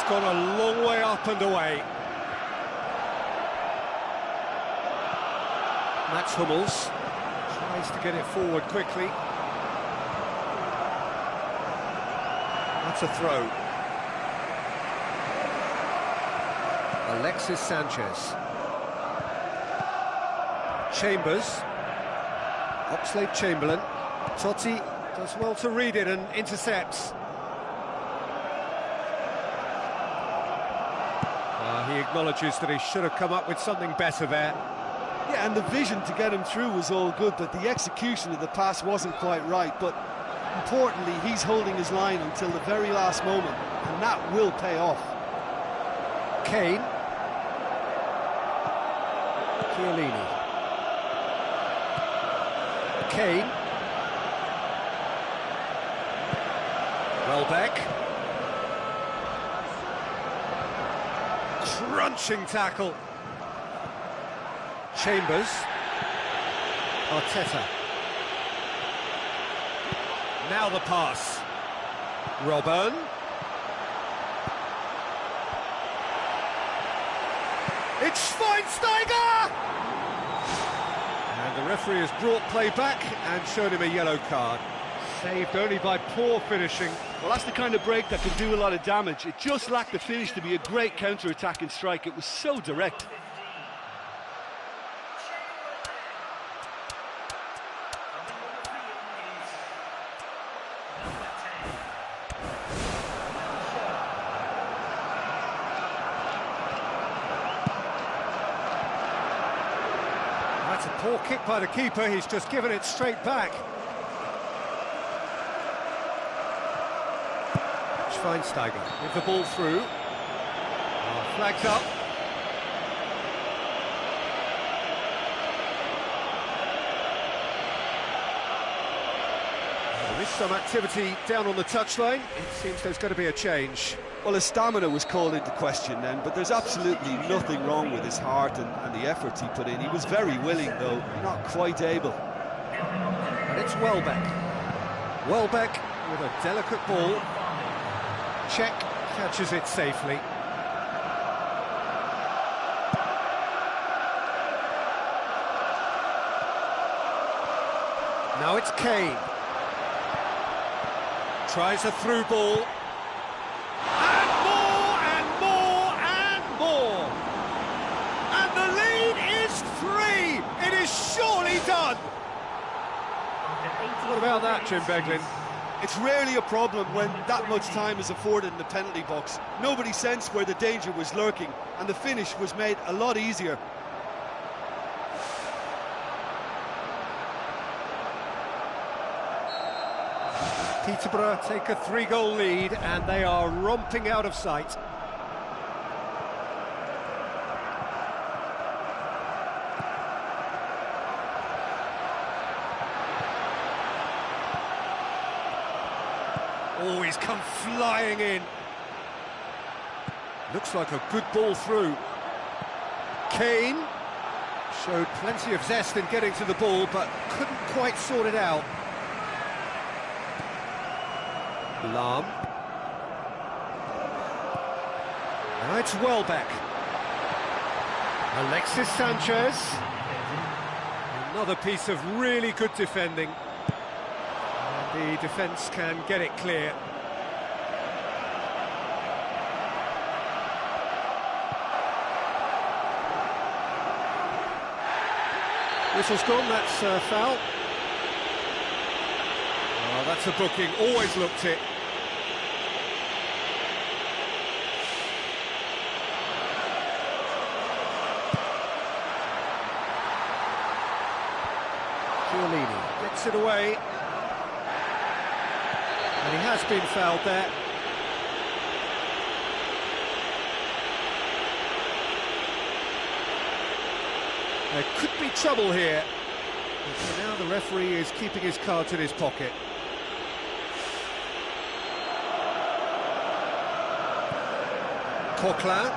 Gone a long way up and away. Mats Hummels tries to get it forward quickly. That's a throw. Alexis Sanchez. Chambers. Oxlade-Chamberlain. Totti does well to read it and intercepts. He acknowledges that he should have come up with something better there. Yeah, and the vision to get him through was all good, but the execution of the pass wasn't quite right. But importantly, he's holding his line until the very last moment, and that will pay off. Kane. Chiellini. Kane. Welbeck. Crunching tackle. Chambers. Arteta. Now the pass. Robben. It's Schweinsteiger! And the referee has brought play back and shown him a yellow card. Saved only by poor finishing. Well, that's the kind of break that can do a lot of damage. It just lacked the finish to be a great counter-attacking strike. It was so direct. that's a poor kick by the keeper. He's just given it straight back. Schweinsteiger with the ball through. Oh, flags up. There is some activity down on the touchline. It seems there's going to be a change. Well, his stamina was called into question then, but there's absolutely nothing wrong with his heart and the efforts he put in. He was very willing, though, not quite able. And it's Welbeck. Welbeck with a delicate ball. Czech catches it safely. Now it's Kane. Tries a through ball. And more, and more, and more. And the lead is 3. It is surely done. What about that, Jim Beglin? It's rarely a problem when that much time is afforded in the penalty box. Nobody sensed where the danger was lurking, and the finish was made a lot easier. Peterborough take a 3-goal lead, and they are romping out of sight. Oh, he's come flying in. Looks like a good ball through. Kane showed plenty of zest in getting to the ball, but couldn't quite sort it out. Lahm. Now it's Welbeck. Alexis Sanchez. Another piece of really good defending. And the defence can get it clear. Whistle's gone, that's a foul. Oh, that's a booking, always looked it. Chiellini gets it away. And he has been fouled there. There could be trouble here. But now the referee is keeping his cards in his pocket. Coquelin.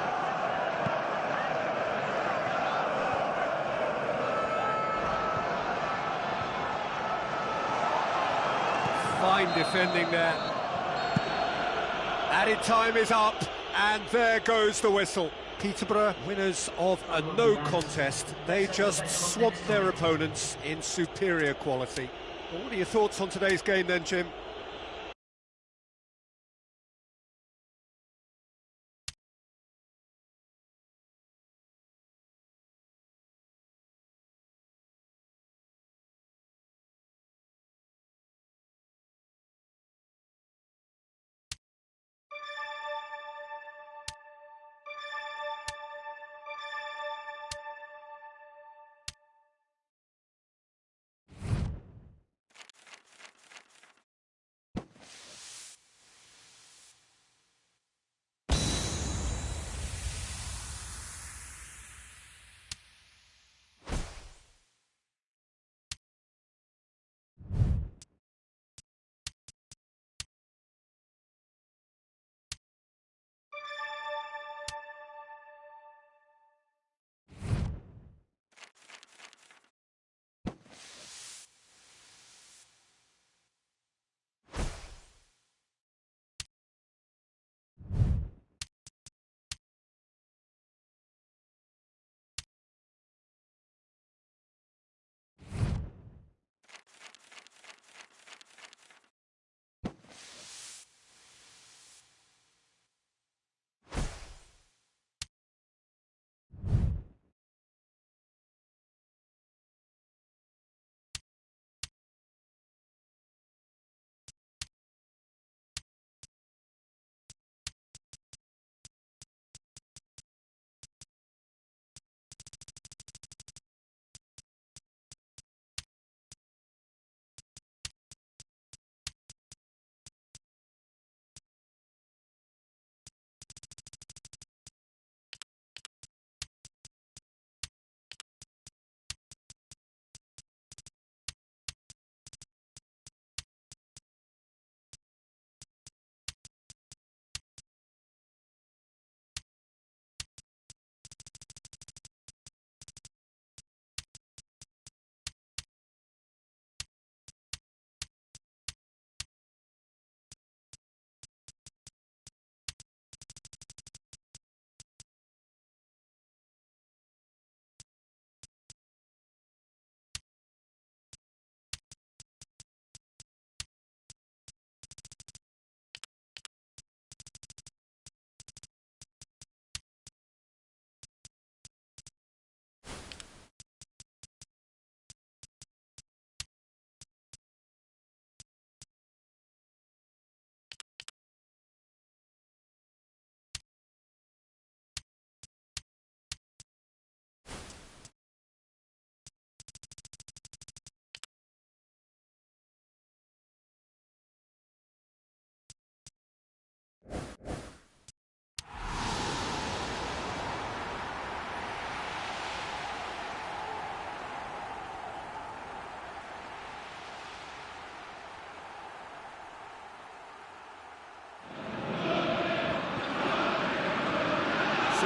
Fine defending there. Added time is up, and there goes the whistle. Peterborough, winners of a no contest. They just swamped their opponents in superior quality. Well, what are your thoughts on today's game then, Jim?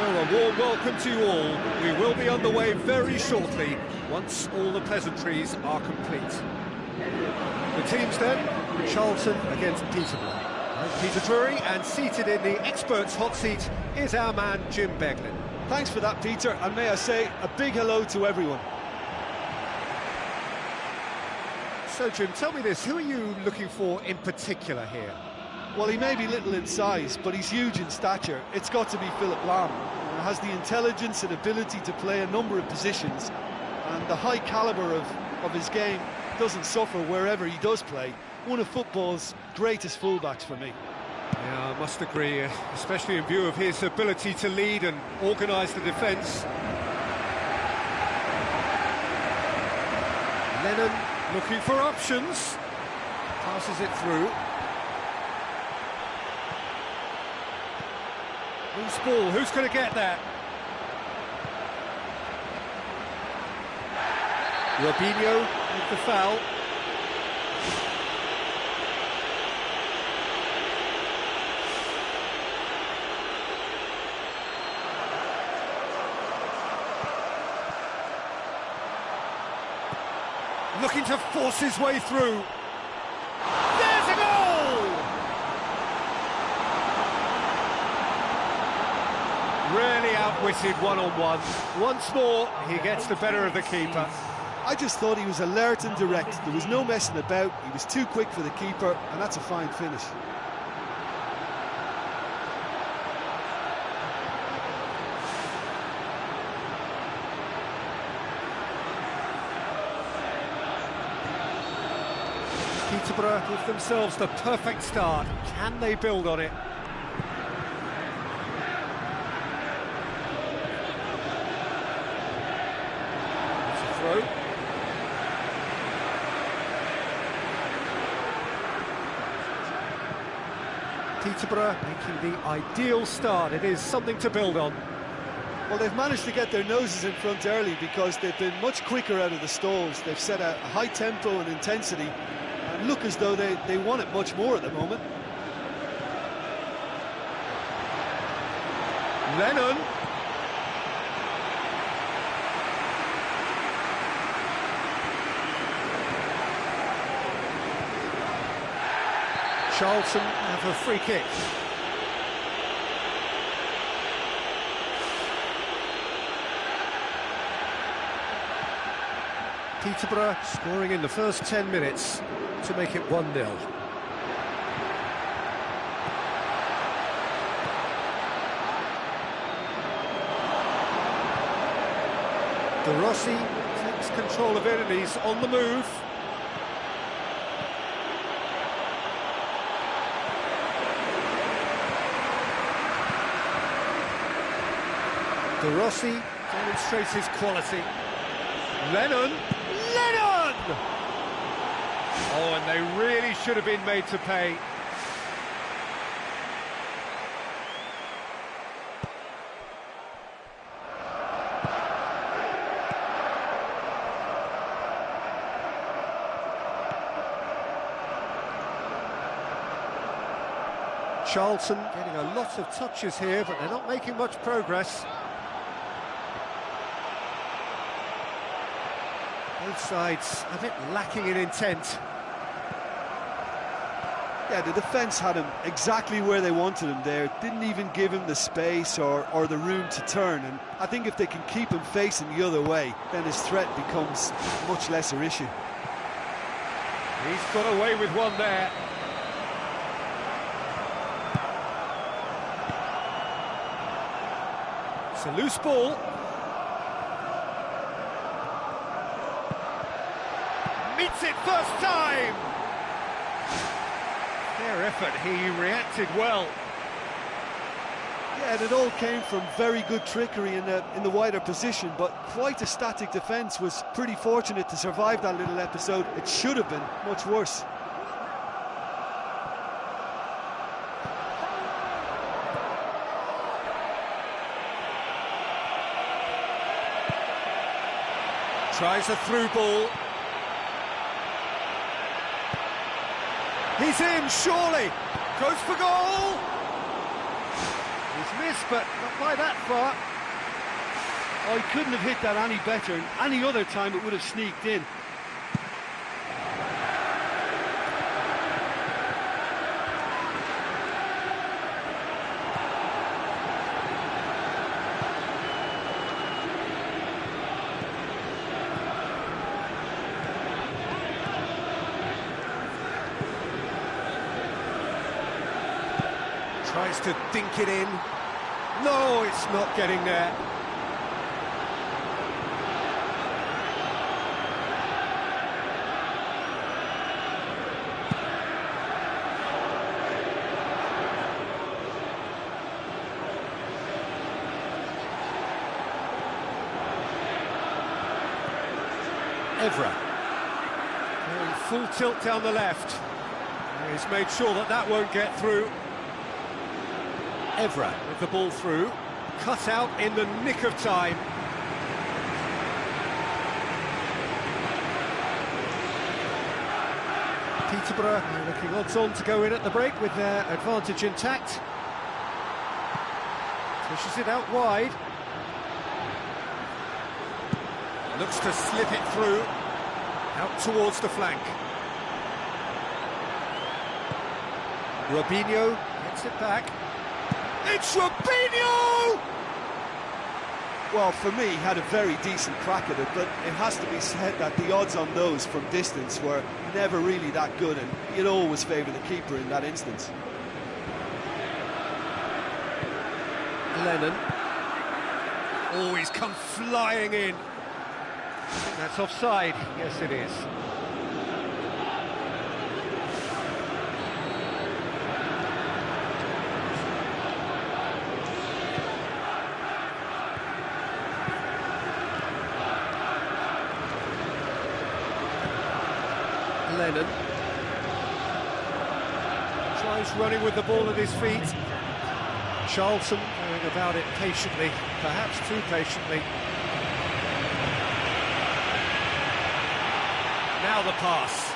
Well, a warm welcome to you all. We will be underway very shortly, once all the pleasantries are complete. The teams then, Charlton against Peterborough. I'm Peter Drury, and seated in the experts' hot seat is our man Jim Beglin. Thanks for that, Peter, and may I say a big hello to everyone. So, Jim, tell me this, who are you looking for in particular here? Well, he may be little in size, but he's huge in stature. It's got to be Philip Lamb. He has the intelligence and ability to play a number of positions, and the high calibre of his game doesn't suffer wherever he does play. One of football's greatest fullbacks for me. Yeah, I must agree, especially in view of his ability to lead and organise the defence. Lennon looking for options, passes it through. Loose ball, who's going to get that? Robinho with the foul. Looking to force his way through. There's a goal! Really outwitted one-on-one. Once more, he gets the better of the keeper. I just thought he was alert and direct. There was no messing about. He was too quick for the keeper, and that's a fine finish. Peterborough give themselves the perfect start. Can they build on it? It's a throw. Peterborough making the ideal start. It is something to build on. Well, they've managed to get their noses in front early because they've been much quicker out of the stalls. They've set a high tempo and intensity and look as though they want it much more at the moment. Lennon. Charlton have a free kick. Peterborough scoring in the first 10 minutes to make it 1-0. De Rossi takes control of it and he's on the move. De Rossi demonstrates his quality. Lennon! Oh, and they really should have been made to pay. Charlton getting a lot of touches here, but they're not making much progress. Both sides a bit lacking in intent. Yeah, the defence had him exactly where they wanted him there. Didn't even give him the space or the room to turn. And I think if they can keep him facing the other way, then his threat becomes much lesser issue. He's got away with one there. It's a loose ball. Meets it first time! Fair effort, he reacted well. Yeah, and it all came from very good trickery in the wider position, but quite a static defence. Was pretty fortunate to survive that little episode. It should have been much worse. Tries a through ball. He's in, surely. Goes for goal. He's this, but not by that far. Oh, he couldn't have hit that any better, and any other time it would have sneaked in. Tries to dink it in. No, it's not getting there. Evra. Going full tilt down the left. He's made sure that that won't get through. Evra with the ball through, cut out in the nick of time. Peterborough looking odds on to go in at the break with their advantage intact. Pushes it out wide. Looks to slip it through, out towards the flank. Robinho gets it back. It's Robinho! Well, for me, he had a very decent crack at it, but it has to be said that the odds on those from distance were never really that good, and you'd always favour the keeper in that instance. Lennon. Always come flying in. I think that's offside. Yes, it is. Lennon tries running with the ball at his feet. Charlton going about it patiently, perhaps too patiently. Now the pass.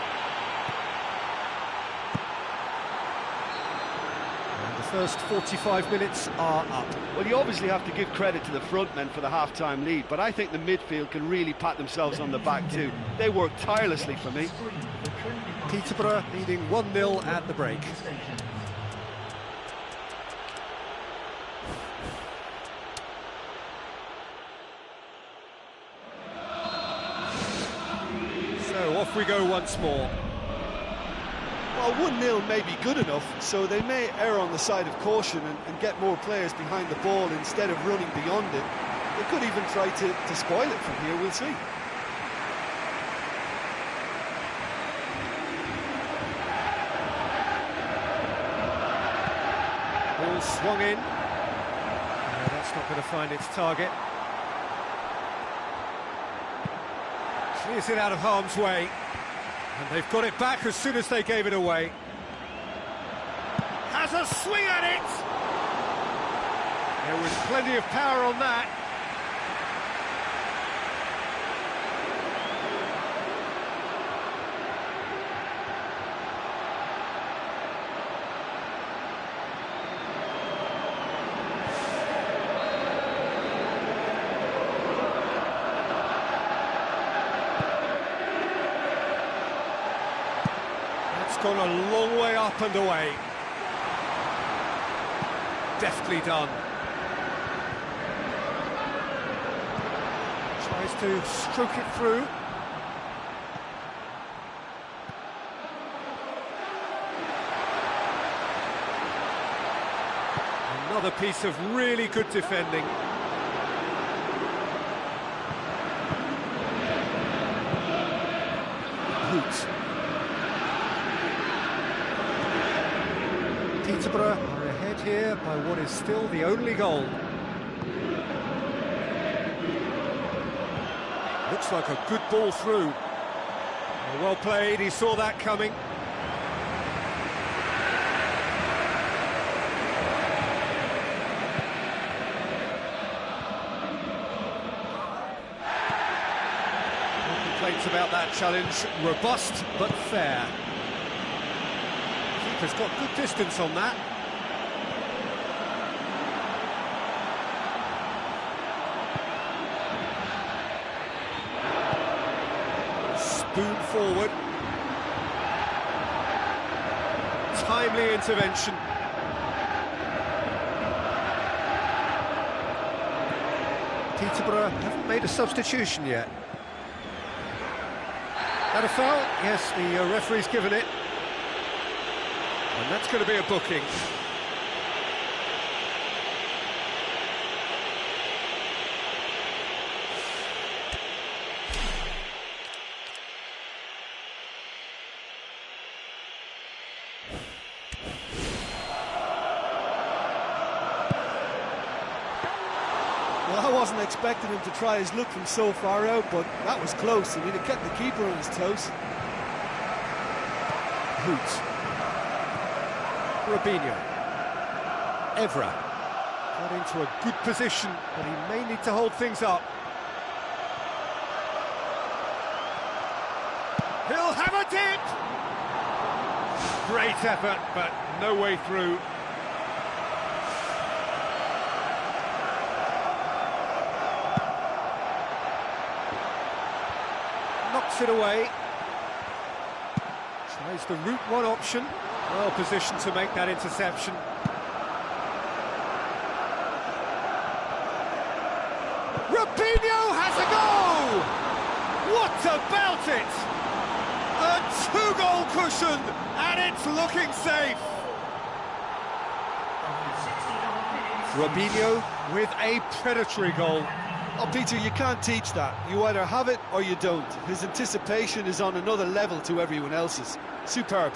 And the first 45 minutes are up. Well, you obviously have to give credit to the front men for the half-time lead, but I think the midfield can really pat themselves on the back too. They work tirelessly for me. Peterborough leading 1-0 at the break. So off we go once more. Well, 1-0 may be good enough, so they may err on the side of caution and get more players behind the ball instead of running beyond it. They could even try to spoil it from here, we'll see. Ball swung in. No, that's not going to find its target. Clears it out of harm's way. And they've got it back as soon as they gave it away. Has a swing at it! There was plenty of power on that. Gone a long way up and away. Deftly done. Tries to stroke it through. Another piece of really good defending. Hoot. Peterborough are ahead here by what is still the only goal. Looks like a good ball through. Well played, he saw that coming. No complaints about that challenge. Robust but fair. Keeper's got good distance on that. Spoon forward. Timely intervention. Peterborough haven't made a substitution yet. That a foul? Yes, the referee's given it. And that's going to be a booking. Well, I wasn't expecting him to try his luck from so far out, but that was close. I mean, it kept the keeper on his toes. Hoot. Robinho. Evra. Got into a good position, but he may need to hold things up. He'll have a dip! Great effort, but no way through. Knocks it away. Tries the route one option. Well positioned to make that interception. Robinho has a goal! What about it? A two-goal cushion, and it's looking safe. Robinho with a predatory goal. Oh, Peter, you can't teach that. You either have it or you don't. His anticipation is on another level to everyone else's. Superb.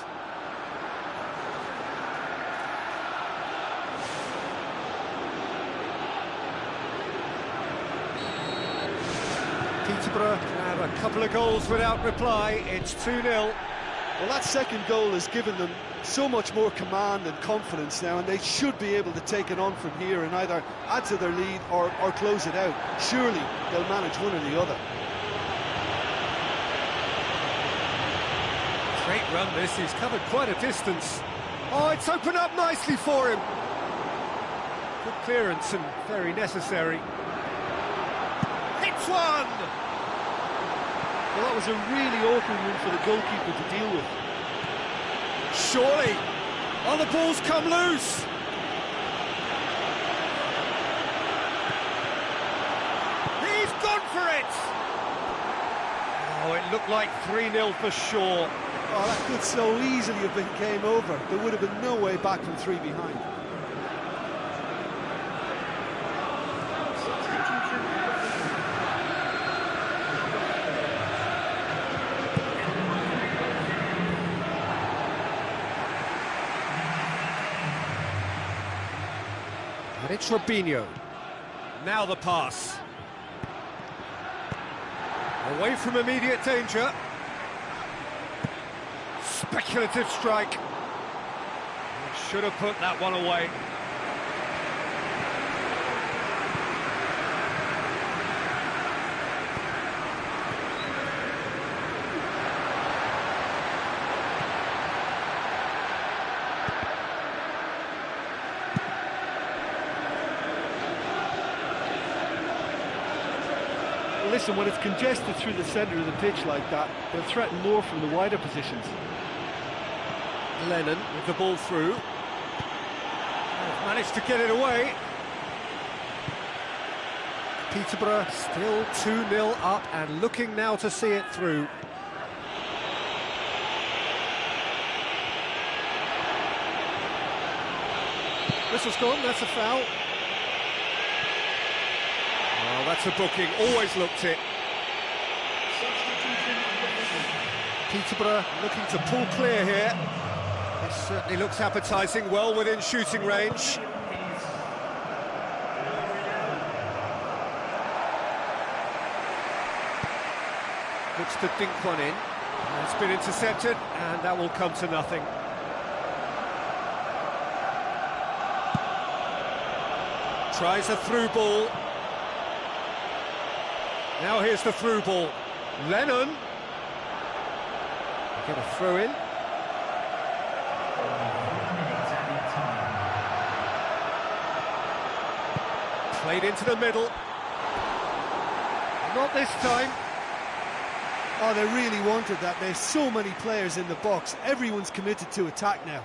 Peterborough have a couple of goals without reply. It's 2-0. Well, that second goal has given them so much more command and confidence now, and they should be able to take it on from here and either add to their lead or close it out. Surely they'll manage one or the other. Great run this, he's covered quite a distance. Oh, it's opened up nicely for him. Good clearance and very necessary. Hits one! Well, that was a really awkward one for the goalkeeper to deal with. Surely! Oh, the ball's come loose! He's gone for it! Oh, it looked like 3-0 for sure. Oh, that could so easily have been game over. There would have been no way back from 3 behind. And it's Robinho. Now the pass. Away from immediate danger. Speculative strike. Should have put that one away. Listen, when it's congested through the centre of the pitch like that, they'll threaten more from the wider positions. Lennon with the ball through. They've managed to get it away. Peterborough still 2-0 up and looking now to see it through. Whistle's gone, that's a foul. Well, that's a booking, always looked it. Peterborough looking to pull clear here. It certainly looks appetising, well within shooting range. Looks to dink one in. It's been intercepted, and that will come to nothing. Tries a through ball. Now here's the through ball. Lennon. Get a throw in. Played into the middle. Not this time. Oh, they really wanted that. There's so many players in the box. Everyone's committed to attack now.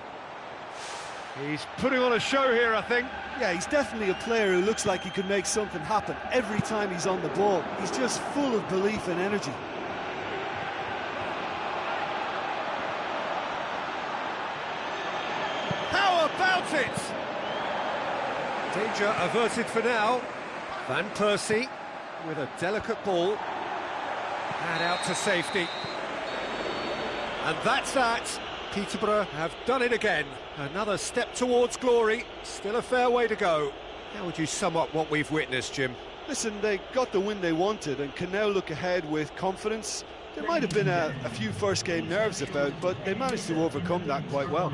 He's putting on a show here, I think. Yeah, he's definitely a player who looks like he could make something happen every time he's on the ball. He's just full of belief and energy. How about it? Danger averted for now. Van Persie with a delicate ball. And out to safety. And that's that. Peterborough have done it again. Another step towards glory. Still a fair way to go. How would you sum up what we've witnessed, Jim? Listen, they got the win they wanted and can now look ahead with confidence. There might have been a few first-game nerves about, but they managed to overcome that quite well.